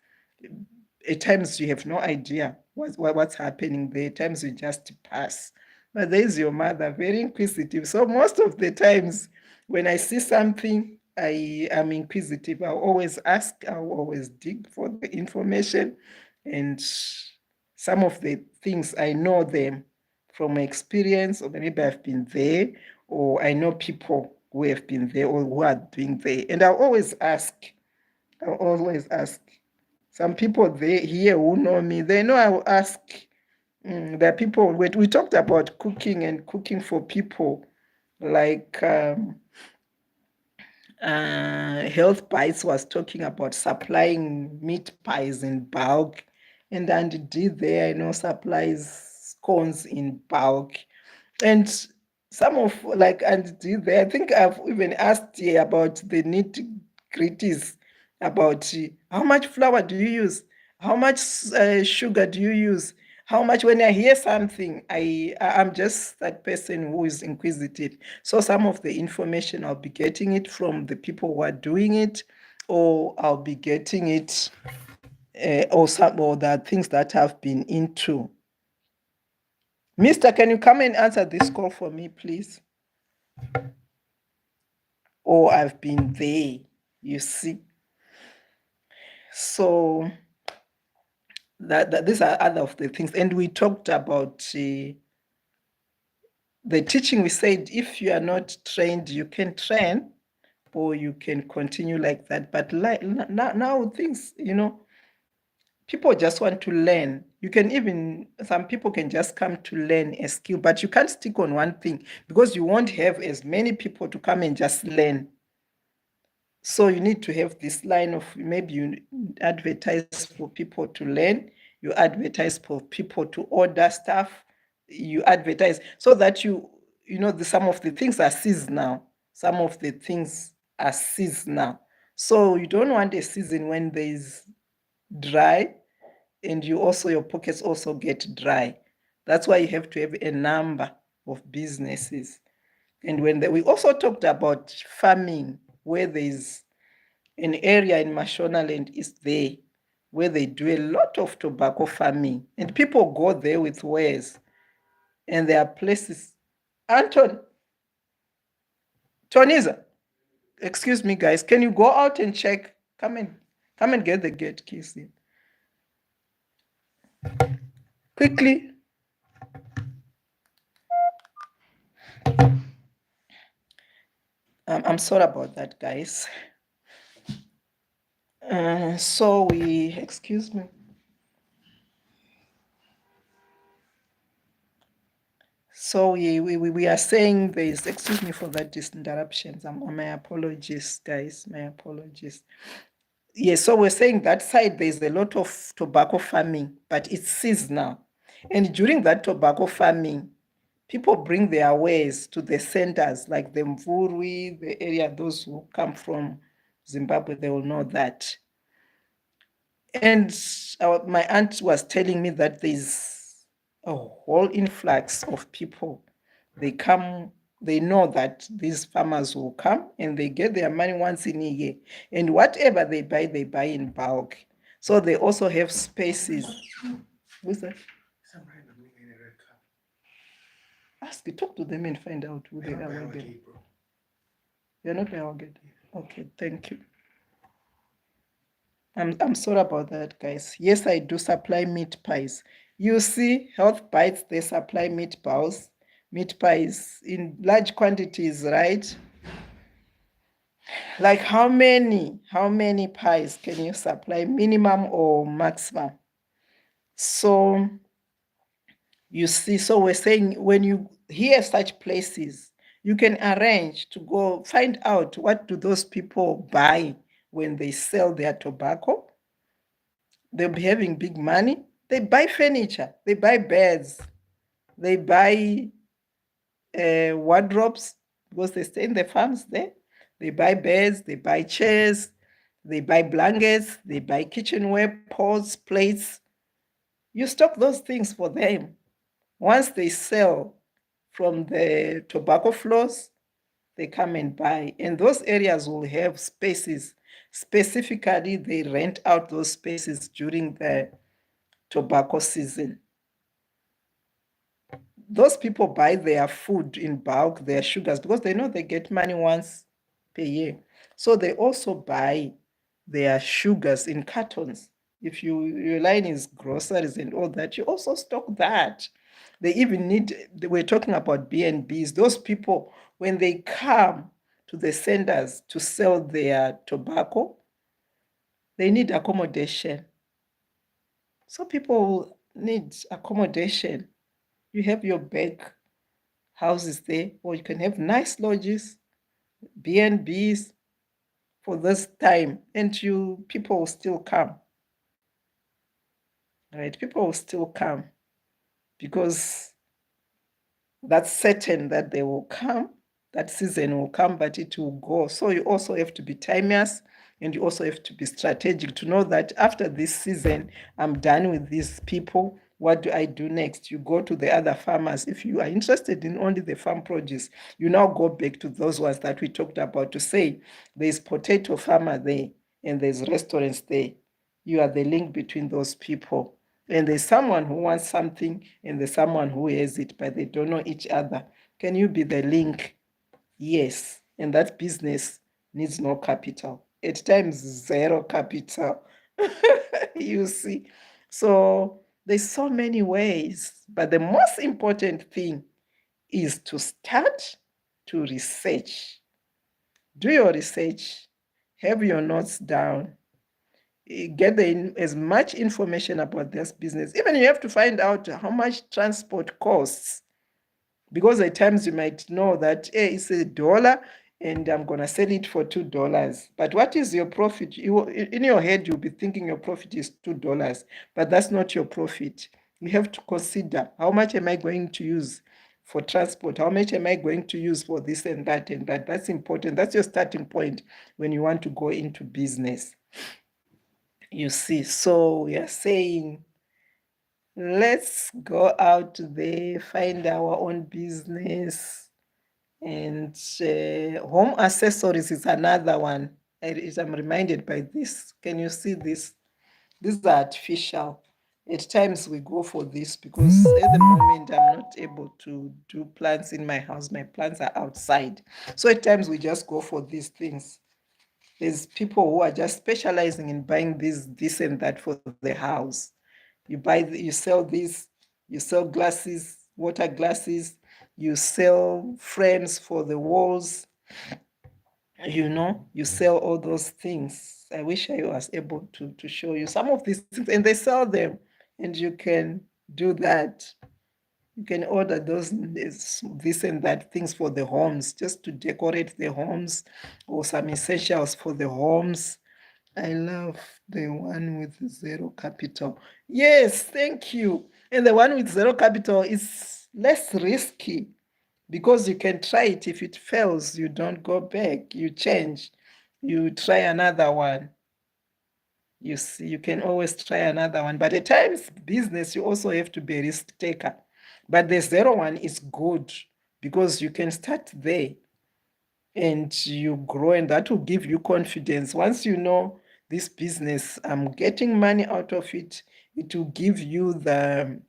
At times you have no idea what's happening there. At times you just pass. But there's your mother, very inquisitive. So most of the times when I see something, I am inquisitive. I'll always ask, I'll always dig for the information. And some of the things I know them from experience, or maybe I've been there, or I know people who have been there or who are doing there. And I'll always ask. I'll always ask. Some people they here who know me, they know I will ask. There are people, we talked about cooking and cooking for people, like Health Bites was talking about supplying meat pies in bulk. And Andy did there, supplies scones in bulk. And some of, like Andy did there, I think I've even asked here about the nitty-gritties, about how much flour do you use? How much sugar do you use? How much, when I hear something, I'm just that person who is inquisitive. So some of the information, I'll be getting it from the people who are doing it, or I'll be getting it, or there are things that I've been into. Mister, can you come and answer this call for me, please? Or I've been there, you see. So that these are other of the things. And we talked about the teaching. We said if you are not trained, you can train, or you can continue like that. But now things, people just want to learn. You can even, some people can just come to learn a skill, but you can't stick on one thing because you won't have as many people to come and just learn. So you need to have this line of, maybe you advertise for people to learn, you advertise for people to order stuff, you advertise so that some of the things are seasonal. Some of the things are seasonal. So you don't want a season when there is dry, and your pockets also get dry. That's why you have to have a number of businesses. And we also talked about farming, where there's an area in Mashonaland is there, where they do a lot of tobacco farming, and people go there with wares, and there are places. Toniza, excuse me, guys, can you go out and check? Come and get the gate keys in. Quickly. I'm sorry about that, guys. So excuse me. So we are saying there's, excuse me for that interruptions. My apologies, guys. My apologies. Yes, so we're saying that side there's a lot of tobacco farming, but it's seasonal. And during that tobacco farming, people bring their wares to the centers like the Mvurwi, the area, those who come from Zimbabwe, they will know that. And my aunt was telling me that there's a whole influx of people. They come, they know that these farmers will come and they get their money once in a year. And whatever they buy in bulk. So they also have spaces. What's that? Some random nigga in a red car. Ask, talk to them and find out who they They're not are. by Where our they gate, bro. You're not by our gate. Okay, thank you. I'm sorry about that, guys. Yes, I do supply meat pies. You see, Health Bites, they supply meat pies in large quantities, right? Like how many pies can you supply, minimum or maximum? So you see, so we're saying when you hear such places, you can arrange to go find out what do those people buy when they sell their tobacco. They'll be having big money. They buy furniture, they buy beds, they buy wardrobes because they stay in the farms there. They buy beds, they buy chairs, they buy blankets, they buy kitchenware, pots, plates. You stock those things for them. Once they sell from the tobacco floors, they come and buy. And those areas will have spaces. Specifically, they rent out those spaces during the tobacco season. Those people buy their food in bulk, their sugars, because they know they get money once per year. So they also buy their sugars in cartons. If your line is groceries and all that, you also stock that. They even need, we're talking about B&Bs. Those people, when they come to the centers to sell their tobacco, they need accommodation. So people need accommodation. You have your back houses there, or you can have nice lodges, B&Bs for this time, and people will still come. Right? People will still come because that's certain that they will come, that season will come, but it will go. So you also have to be timeous and you also have to be strategic to know that after this season, I'm done with these people. What do I do next? You go to the other farmers. If you are interested in only the farm produce, you now go back to those ones that we talked about to say there's potato farmer there and there's restaurants there. You are the link between those people. And there's someone who wants something and there's someone who has it, but they don't know each other. Can you be the link? Yes. And that business needs no capital. At times, zero capital. You see. So there's so many ways, but the most important thing is to start to research. Do your research, have your notes down, get as much information about this business. Even you have to find out how much transport costs, because at times you might know that, hey, it's $1 and I'm going to sell it for $2. But what is your profit? In your head, you'll be thinking your profit is $2, but that's not your profit. You have to consider, how much am I going to use for transport? How much am I going to use for this and that and that? That's important. That's your starting point when you want to go into business. You see, so we are saying, let's go out there, find our own business. And home accessories is another one. I'm reminded by this. Can you see this? These are artificial. At times we go for this because at the moment I'm not able to do plants in my house. My plants are outside. So at times we just go for these things. There's people who are just specializing in buying this and that for the house. You sell this, you sell glasses, water glasses, you sell frames for the walls, you sell all those things. I wish I was able to show you some of these things, and they sell them, and you can do that. You can order this and that things for the homes, just to decorate the homes, or some essentials for the homes. I love the one with zero capital. Yes, thank you. And the one with zero capital is less risky because you can try it. If it fails, you don't go back, you change, you try another one. You see, you can always try another one. But at times, business, you also have to be a risk taker. But the zero one is good because you can start there and you grow, and that will give you confidence. Once you know this business, I'm getting money out of it, it will give you the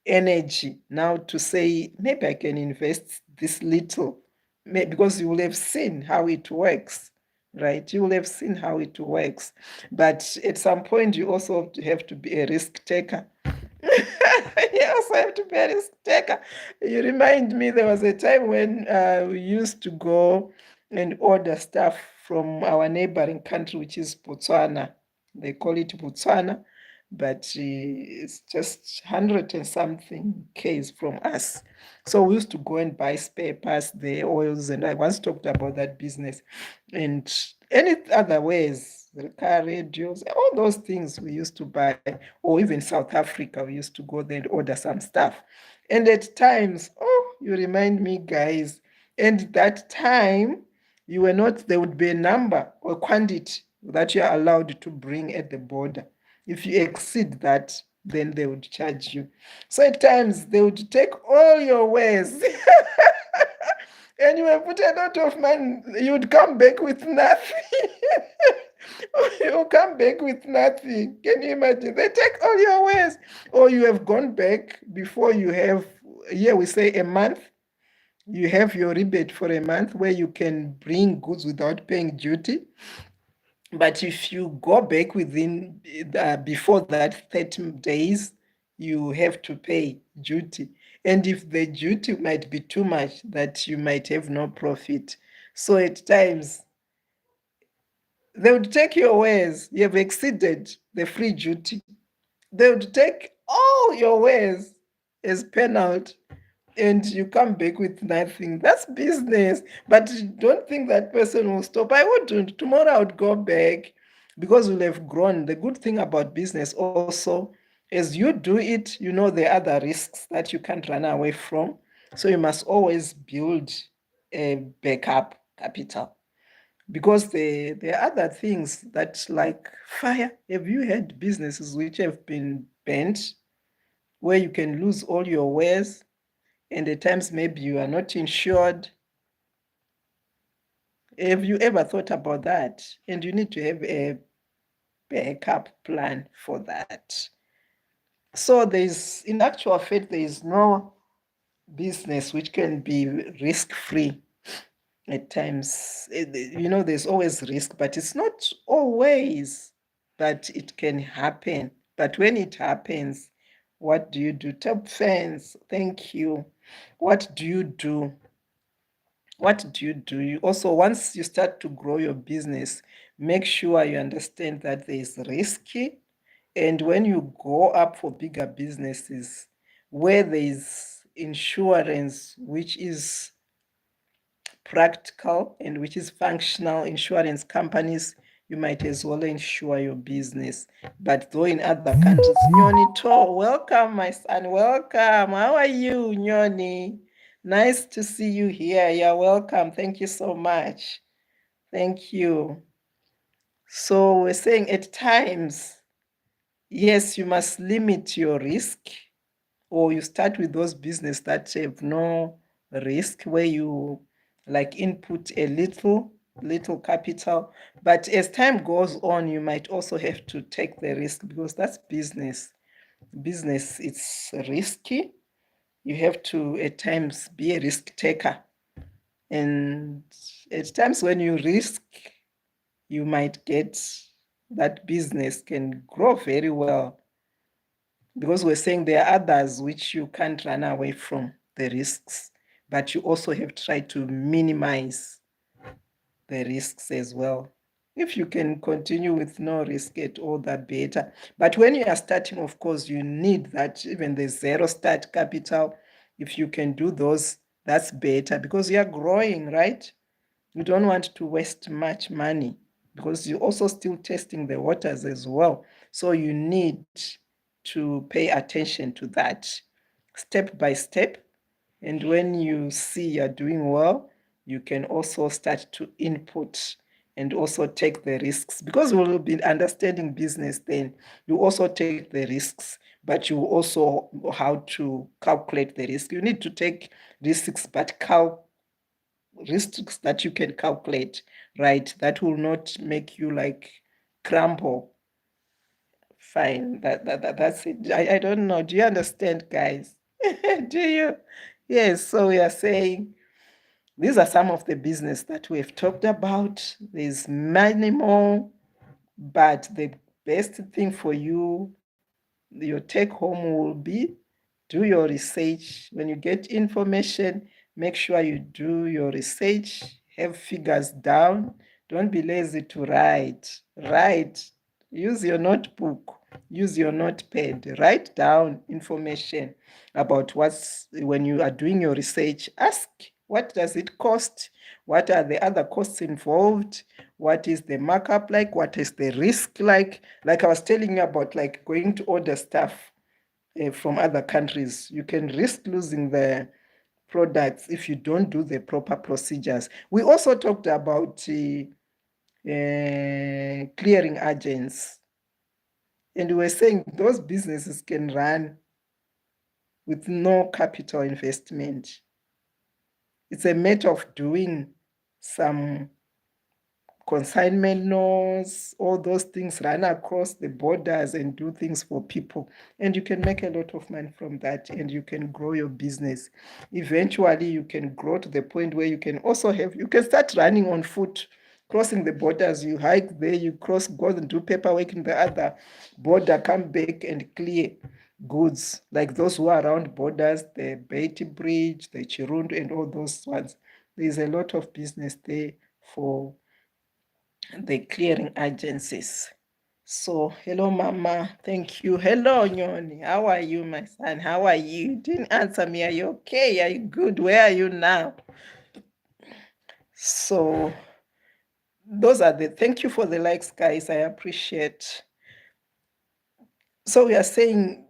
energy now to say, maybe I can invest this little, because you will have seen how it works, right? You will have seen how it works. But at some point, you also have to be a risk taker. You also have to be a risk taker. You remind me, there was a time when we used to go and order stuff from our neighboring country, which is Botswana. They call it Botswana, but it's just 100 and something Ks from us. So we used to go and buy spare parts, the oils, and I once talked about that business. And any other ways, the car radios, all those things we used to buy, or even South Africa, we used to go there and order some stuff. And at times, oh, you remind me, guys, and that time, you were not, there would be a number or quantity that you are allowed to bring at the border. If you exceed that, then they would charge you. So at times, they would take all your wares. And you will put a lot of money, you would come back with nothing. You come back with nothing. Can you imagine? They take all your wares, or you have gone back before you have, here we say a month. You have your rebate for a month where you can bring goods without paying duty. But if you go back within before that 30 days, you have to pay duty. And if the duty might be too much, that you might have no profit. So at times, they would take your wares, you have exceeded the free duty. They would take all your wares as penalty, and you come back with nothing. That's business. But don't think that person will stop. I wouldn't. Tomorrow I would go back because we'll have grown. The good thing about business also is you do it, you know the other risks that you can't run away from. So you must always build a backup capital. Because there are other things that, like fire. Have you had businesses which have been bent, where you can lose all your wares, and at times maybe you are not insured? Have you ever thought about that? And you need to have a backup plan for that. So there's, in actual fact, there is no business which can be risk-free. At times, there's always risk, but it's not always, but it can happen. But when it happens, what do you do? Top fans, thank you. What do you do? What do you do? You also, once you start to grow your business, make sure you understand that there is risky. And when you go up for bigger businesses, where there is insurance, which is practical and which is functional, insurance companies, you might as well insure your business. But though in other countries, Nyoni To, welcome, my son, welcome. How are you, Nyoni? Nice to see you here. You're welcome. Thank you so much. Thank you. So we're saying at times, yes, you must limit your risk, or you start with those business that have no risk, where you like input a little capital. But as time goes on, you might also have to take the risk, because that's business. Business, it's risky. You have to at times be a risk taker. And at times when you risk, you might get that business can grow very well. because we're saying there are others which you can't run away from the risks, but you also have tried to minimize the risks as well. If you can continue with no risk at all, that better. But when you are starting, of course, you need that, even the zero start capital. If you can do those, that's better because you are growing, right? You don't want to waste much money because you're also still testing the waters as well. So you need to pay attention to that step by step. And when you see you're doing well, you can also start to input and also take the risks because we'll be understanding business then. You also take the risks, but you also how to calculate the risk. You need to take risks, but risks that you can calculate, right? That will not make you like crumble. Fine. That's it. I don't know. Do you understand, guys? Do you? Yes. So we are saying these are some of the business that we've talked about. There's many more, but the best thing for you, your take home will be do your research. When you get information, make sure you do your research, have figures down. Don't be lazy to write. Write. Use your notebook, use your notepad, write down information about what's when you are doing your research. Ask what does it cost? What are the other costs involved? What is the markup like? What is the risk like? Like I was telling you about, like going to order stuff from other countries. You can risk losing the products if you don't do the proper procedures. We also talked about clearing agents. And we were saying those businesses can run with no capital investment. It's a matter of doing some consignment notes, all those things, run across the borders and do things for people. And you can make a lot of money from that and you can grow your business. Eventually, you can grow to the point where you can also you can start running on foot, crossing the borders. You hike there, you cross, go and do paperwork in the other border, come back and clear goods like those who are around borders, the Beatty Bridge, the Chirundu, and all those ones. There's a lot of business there for the clearing agencies. So, hello, Mama. Thank you. Hello, Nyoni. How are you, my son? How are you? You didn't answer me. Are you okay? Are you good? Where are you now? So, those are thank you for the likes, guys. I appreciate. So, we are saying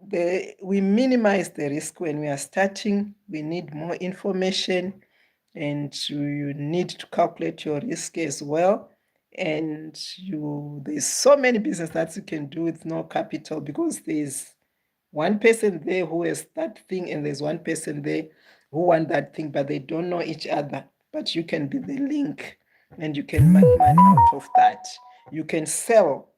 we minimize the risk when we are starting. We need more information and you need to calculate your risk as well. And there's so many business that you can do with no capital because there's one person there who has that thing and there's one person there who want that thing, but they don't know each other. But you can be the link and you can make money out of that. You can sell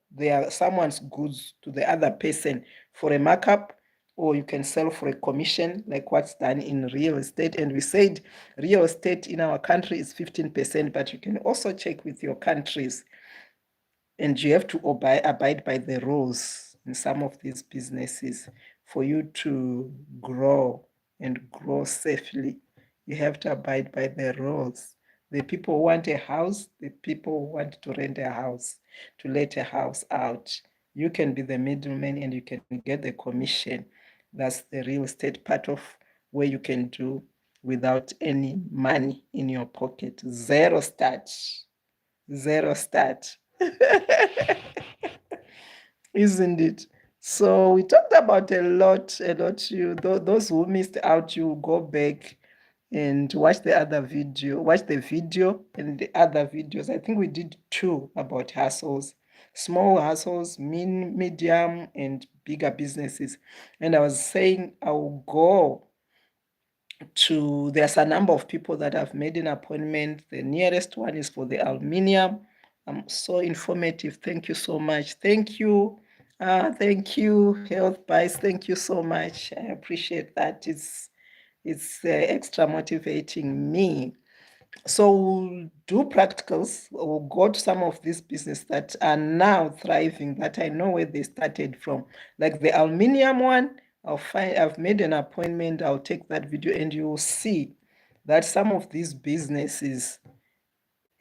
someone's goods to the other person for a markup, or you can sell for a commission, like what's done in real estate. And we said real estate in our country is 15%, but you can also check with your countries. And you have to abide by the rules in some of these businesses for you to grow and grow safely. You have to abide by the rules. The people who want a house, the people who want to rent a house, to let a house out. You can be the middleman and you can get the commission. That's the real estate part of where you can do without any money in your pocket. Zero start. Zero start. Isn't it? So we talked about a lot. Those who missed out, you go back and watch the video and the other videos. I think we did 2 about hustles, small hustles, medium, and bigger businesses. And I was saying I will go there's a number of people that have made an appointment. The nearest one is for the aluminium. So informative. Thank you so much. Thank you. Thank you, Health Bites. Thank you so much. I appreciate that. It's extra motivating me. So we'll do practicals. We'll go to some of these businesses that are now thriving, that I know where they started from. Like the aluminium one, I've made an appointment, I'll take that video and you'll see that some of these businesses,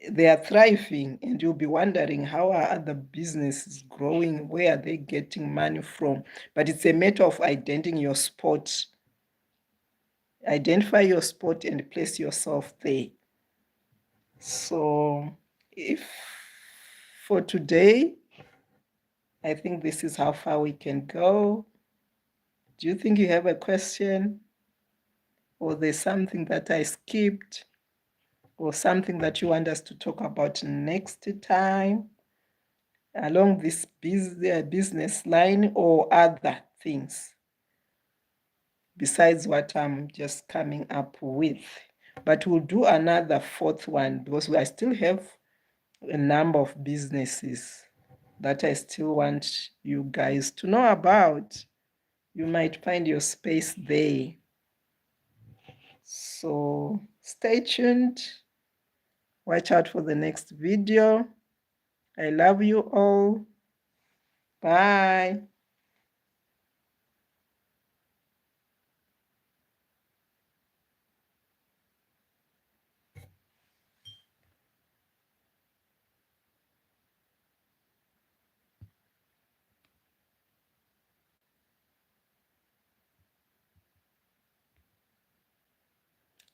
they are thriving, and you'll be wondering, how are other businesses growing? Where are they getting money from? But it's a matter of identifying your spot. Identify your spot and place yourself there. So if for today, I think this is how far we can go. Do you think you have a question? Or there's something that I skipped? Or something that you want us to talk about next time along this business line, or other things besides what I'm just coming up with? But we'll do another fourth one because I still have a number of businesses that I still want you guys to know about. You might find your space there. So stay tuned. Watch out for the next video. I love you all. Bye.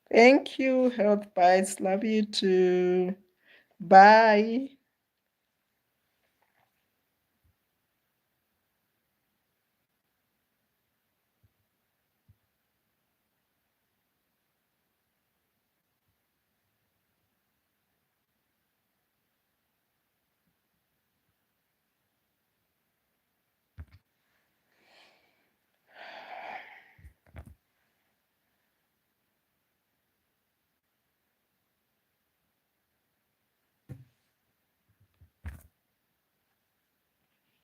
Thank you, Health Bites. Love you too. Bye.